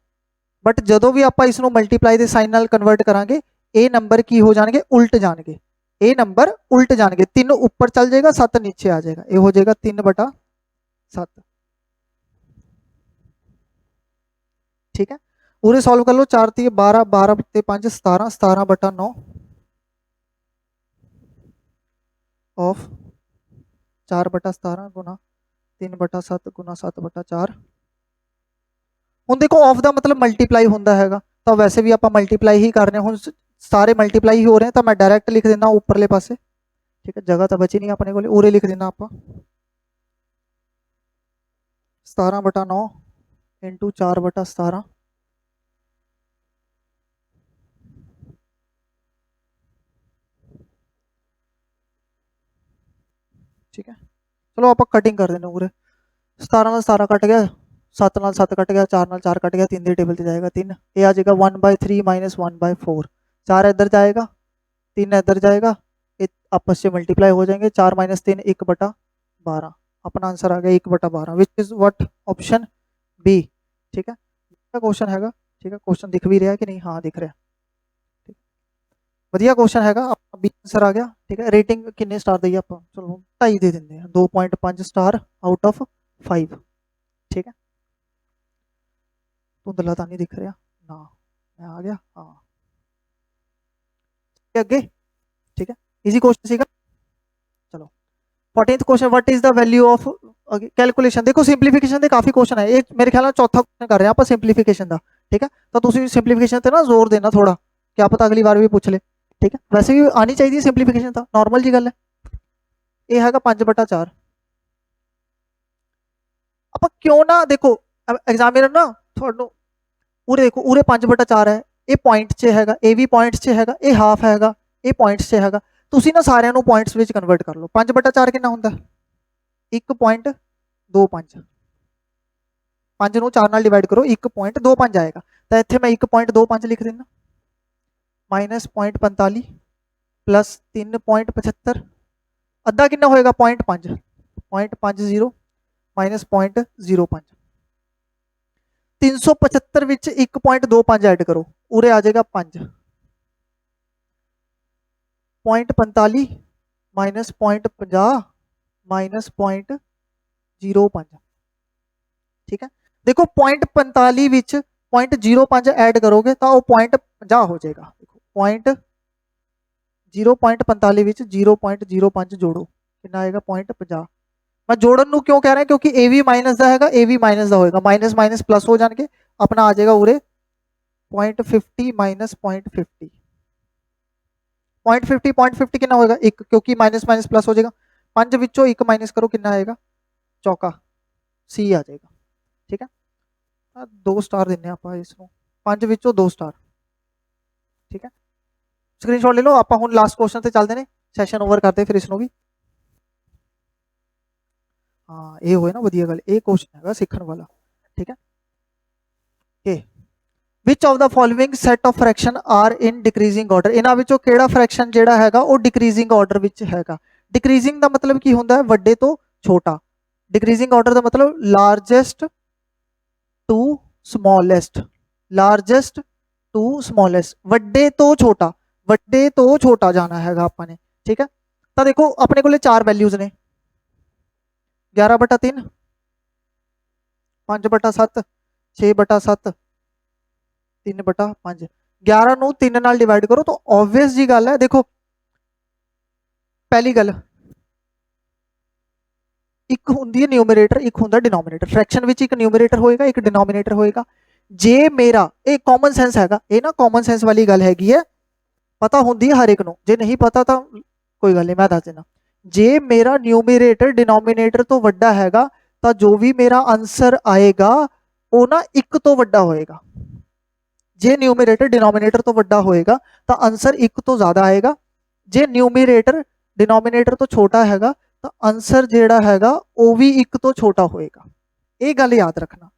बट जदों भी आपां इसनूं मल्टीप्लाई दे साइन नाल कन्वर्ट करांगे ये नंबर की हो जाएंगे उल्ट जाएंगे ये नंबर उल्ट जाएंगे 3 ऊपर चल जाएगा 7 नीचे आ जाएगा ये हो जाएगा 3/7 ठीक है पूरे सॉल्व कर लो 4 3 12 12 ते 5 17 17/9 ऑफ 4/17 गुना 3/7 गुना 7/4 हुण देखो ऑफ का मतलब मल्टीप्लाई होंदा हैगा तो वैसे भी आप मल्टीप्लाई ही कर रहे हैं हुण सारे मल्टीप्लाई ही हो रहे हैं तो मैं डायरेक्ट लिख देना उपरले पासे ठीक है जगह तो बची नहीं अपने को उरे लिख देना आप 17/9 इंटू 4/17 ठीक है चलो आप कटिंग कर देना पूरे 17 नाल 17 कट गया 7 नाल 7 कट गया 4 नाल 4 कट गया 3 दे टेबल से जाएगा 3 ये आ जाएगा 1/3 माइनस 1/4 4 इधर जाएगा 3 इधर जाएगा ये आपस से मल्टीप्लाई हो जाएंगे 4 माइनस 3 1/12 अपना आंसर आ गया 1/12 which is what option B ठीक है क्वेश्चन हैगा ठीक है क्वेश्चन दिख भी रहा है कि नहीं हाँ दिख रहा है बढ़िया क्वेश्चन हैगा बी आंसर आ गया ठीक है। रेटिंग कितने स्टार दी आप चलो 2.5 दे देंगे 2.5 स्टार आउट ऑफ 5 ठीक है धुंधला तो नहीं दिख रहा ना मैं आ गया हाँ अगे ठीक है इजी क्वेश्चन सीगा चलो 14th question what is the value of calculation देखो सिंपलीफिकेशन के काफी क्वेश्चन है ये मेरे ख्याल चौथा क्वेश्चन कर रहे हैं आप सिंपलीफिकेशन का ठीक है। तो तुम सिंपलीफिकेशन ते ना जोर देना थोड़ा, क्या पता अगली बार भी पूछ ले, ठीक है। वैसे भी आनी चाहिए सिंपलीफिकेशन, तो नॉर्मल जी गल है। ये हैगा 5/4। ਆਪਾਂ क्यों ना देखो एग्जामिनर ना ਤੁਹਾਨੂੰ ਉਰੇ देखो उरे 5/4 है, ਇਹ ਪੁਆਇੰਟ 'ਚ ਹੈਗਾ, ਇਹ ਵੀ ਪੁਆਇੰਟਸ 'ਚ ਹੈਗਾ, ਇਹ ਹਾਫ ਹੈਗਾ, ਇਹ ਪੁਆਇੰਟਸ 'ਚ ਹੈਗਾ। ਤੁਸੀਂ ਨਾ ਸਾਰਿਆਂ ਨੂੰ ਪੁਆਇੰਟਸ ਵਿੱਚ ਕਨਵਰਟ ਕਰ ਲਓ। 5/4 ਕਿੰਨਾ ਹੁੰਦਾ? 1.25। 5 ਨੂੰ 4 ਨਾਲ ਡਿਵਾਈਡ ਕਰੋ, 1.25 ਆਏਗਾ। ਤਾਂ ਇੱਥੇ ਮੈਂ 1.25 ਲਿਖ ਦਿੰਦਾ, ਮਾਈਨਸ 0.45 प्लस 3.75, ਅੱਧਾ ਕਿੰਨਾ ਹੋਏਗਾ? 0.5, 0.50 माइनस 0.05। 375 विच 1.25 ऐड करो, उरे आ जाएगा 5। 0.45 माइनस 0.50 माइनस 0.05, ठीक है। देखो 0.45 विच 0.05 ऐड करोगे तो वो 0.50 हो जाएगा। देखो 0.45 विच 0.05 जोड़ो, कितना आएगा? 0.50। मैं जोड़न नूं क्यों कह रहा है? क्योंकि ए भी माइनस का हैगा, ए भी माइनस का होएगा, माइनस माइनस प्लस हो जाएंगे, अपना आ जाएगा उरे 0.50 माइनस 0.50। 0.50 कितना होएगा? 1, क्योंकि माइनस माइनस प्लस हो जाएगा। 5 विचों 1 माइनस करो, कितना आएगा? चौका, सी आ जाएगा, ठीक है। 2 स्टार देने आप इसनूं, 5 विचों 2 स्टार, ठीक है। स्क्रीनशॉट ले लो। आप हुण लास्ट क्वेश्चन ते चलदे ने, सैशन ओवर करते फिर इसनूं भी। हाँ ये होए ना वधिया गल, ये क्वेश्चन हैगा सीखण वाला, ठीक है। Okay, which of the following set of fraction are in decreasing order? इन्हां विचों किहड़ा फ्रैक्शन जिहड़ा हैगा वो डिक्रीजिंग ऑर्डर विच हैगा? डिक्रीजिंग दा मतलब की हुंदा है? वड्डे तो छोटा। डिक्रीजिंग ऑर्डर दा मतलब largest to smallest, largest to smallest, वड्डे तो छोटा, वड्डे तो छोटा जाना हैगा आपां ने, ठीक है। तो देखो अपने कोले 4 वैल्यूज ने, 11/3, 5/7, 6/7, 3/5। 11 ਨੂੰ 3 ਨਾਲ डिवाइड करो तो ऑब्वियस जी गल है। देखो पहली गल, एक हुंदी है न्यूमरेटर, एक हुंदा डिनोमिनेटर। फ्रैक्शन विच एक न्यूमरेटर होएगा, एक डिनोमिनेटर होएगा। जे मेरा ये कॉमन सेंस हैगा, ये ना कॉमन सेंस वाली गल हैगी है, पता हुंदी है हर एक नूं, जे नहीं पता तो कोई गल नहीं, मैं दस देना। जे मेरा न्यूमरेटर डिनोमिनेटर तो वड्डा हैगा तो जो भी मेरा आंसर आएगा वो ना 1 तो वड्डा होएगा। जे न्यूमरेटर डिनोमिनेटर तो वड्डा होएगा तो आंसर 1 तो ज़्यादा आएगा। जे न्यूमरेटर डिनोमिनेटर तो छोटा हैगा तो आंसर जिहड़ा हैगा वो भी 1 तो छोटा होएगा। ये गल याद रखना,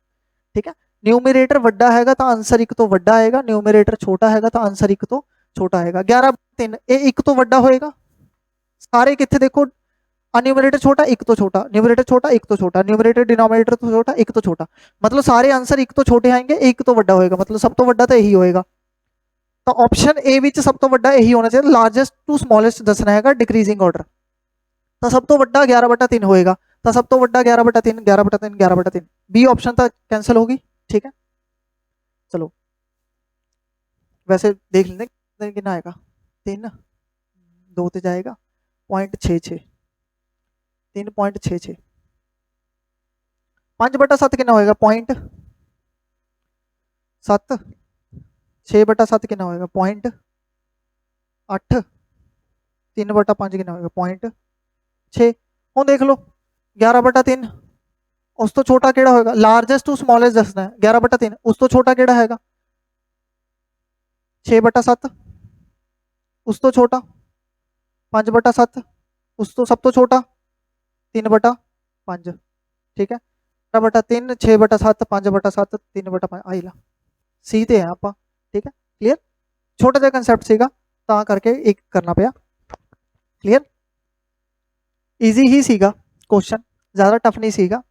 ठीक है। न्यूमरेटर वड्डा हैगा तो आंसर 1 तो वड्डा आएगा, न्यूमरेटर छोटा हैगा तो आंसर 1 तो छोटा आएगा। 11/3 ये 1 तो वड्डा होएगा। सारे कित्थे देखो, न्यूमरेटर छोटा 1 तो छोटा, न्यूमरेटर छोटा 1 तो छोटा, न्यूमरेटर डिनोमिनेटर तो छोटा 1 तो छोटा, मतलब सारे आंसर 1 तो छोटे आएंगे, 1 तो वड्डा होएगा, मतलब सब तो वड्डा तो यही होएगा। तो ऑप्शन ए विच सब तो वड्डा यही होना चाहिए, लार्जेस्ट टू स्मॉलेस्ट दसना हैगा डिक्रीजिंग ऑर्डर। तो सब तो वड्डा 11/3 होएगा, तो सब तो वड्डा 11/3, 11/3, 11/3। बी ऑप्शन तो कैंसिल होगी, ठीक है। चलो वैसे देख लेते कितना आएगा, 3 2 ते जाएगा 0.66, 3.66। 5/7 कितना होएगा? 0.7। 6/7 कितना होएगा? 0.8। 3/5 कितना होएगा? 0.6। हुण देख लो 11/3 उस तो छोटा केड़ा होएगा? लार्जेस्ट टू स्मॉलेस्ट दसना है। 11/3 उस तो छोटा केड़ा हैगा? 6/7 उस तो छोटा, 5/7 उस तो सब तो छोटा, 3/5, ठीक है। 11/3, 6/7, 5/7, 3/5 आई ला सी ते है आप, ठीक है। क्लियर? छोटा जिहा कंसैप्ट सीगा तां करके एक करना पिया। क्लियर? ईजी ही सीगा क्वेश्चन, ज़्यादा टफ नहीं सीगा।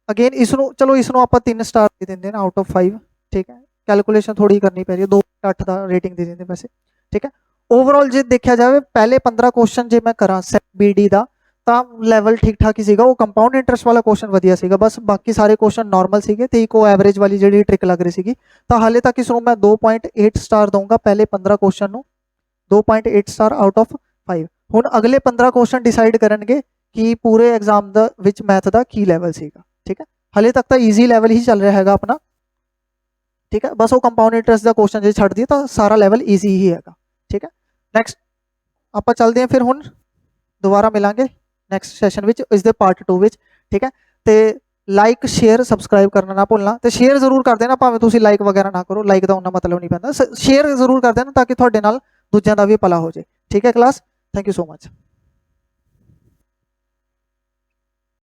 अगेन इसनों चलो इसनों आप 3 स्टार दे देंगे ना आउट ऑफ 5, ठीक है। कैलकुलेशन थोड़ी करनी पै रही है, 2.8 का रेटिंग दे देंगे वैसे, ठीक है। ओवरऑल जे देखा जाए पहले 15 क्वेश्चन जे मैं करा सैट BD का ਤਾਂ ਲੈਵਲ ਠੀਕ ਠਾਕ ਹੀ ਸੀਗਾ। ਉਹ ਕੰਪਾਊਂਡ ਇੰਟਰਸਟ ਵਾਲਾ ਕੁਐਸਚਨ ਵਧੀਆ ਸੀਗਾ, ਬਸ ਬਾਕੀ ਸਾਰੇ ਕੁਐਸਚਨ ਨਾਰਮਲ ਸੀਗੇ ਤੇ ਇੱਕ ਉਹ ਐਵਰੇਜ ਵਾਲੀ ਜਿਹੜੀ ਟ੍ਰਿਕ ਲੱਗ ਰਹੀ ਸੀਗੀ। ਤਾਂ ਹਾਲੇ ਤੱਕ ਇਸ ਨੂੰ ਮੈਂ 2.8 ਸਟਾਰ ਦਊਂਗਾ ਪਹਿਲੇ 15 ਕੁਐਸਚਨ ਨੂੰ, 2.8 ਸਟਾਰ ਆਊਟ ਆਫ 5। ਹੁਣ ਅਗਲੇ 15 ਕੁਐਸਚਨ ਡਿਸਾਈਡ ਕਰਨਗੇ ਕਿ ਪੂਰੇ ਐਗਜ਼ਾਮ ਦਾ ਵਿੱਚ ਮੈਥ ਦਾ ਕੀ ਲੈਵਲ ਸੀਗਾ, ਠੀਕ ਹੈ। ਹਾਲੇ ਤੱਕ ਤਾਂ ਈਜ਼ੀ ਲੈਵਲ ਹੀ ਚੱਲ ਰਿਹਾ ਹੈਗਾ ਆਪਣਾ। ठीक है, बस वो कंपाउंड इंटरेस्ट का क्वेश्चन जे छੱਡ ਦਈਏ ਤਾਂ ਸਾਰਾ ਲੈਵਲ ਈਜ਼ੀ ਹੀ ਹੈਗਾ। ठीक है, ਨੈਕਸਟ ਆਪਾਂ ਚੱਲਦੇ ਹਾਂ ਫਿਰ ਹੁਣ ਦੁਬਾਰਾ ਮਿਲਾਂਗੇ ਨੈਕਸਟ ਸੈਸ਼ਨ ਵਿੱਚ ਇਸ ਦੇ ਪਾਰਟ 2 ਵਿੱਚ। ठीक है, ਤੇ ਲਾਈਕ ਸ਼ੇਅਰ ਸਬਸਕ੍ਰਾਈਬ ਕਰਨਾ ਨਾ ਭੁੱਲਣਾ, ਤੇ ਸ਼ੇਅਰ ਜ਼ਰੂਰ ਕਰ ਦੇਣਾ, ਭਾਵੇਂ ਤੁਸੀਂ ਲਾਈਕ ਵਗੈਰਾ ਨਾ ਕਰੋ, ਲਾਈਕ ਦਾ ਉਹਨਾਂ ਮਤਲਬ ਨਹੀਂ ਪੈਂਦਾ, ਸ਼ੇਅਰ ਜ਼ਰੂਰ ਕਰ ਦੇਣਾ ਤਾਂ ਕਿ ਤੁਹਾਡੇ ਨਾਲ ਦੂਜਿਆਂ ਦਾ ਵੀ ਭਲਾ ਹੋ ਜਾਏ। ठीक है class, thank you so much.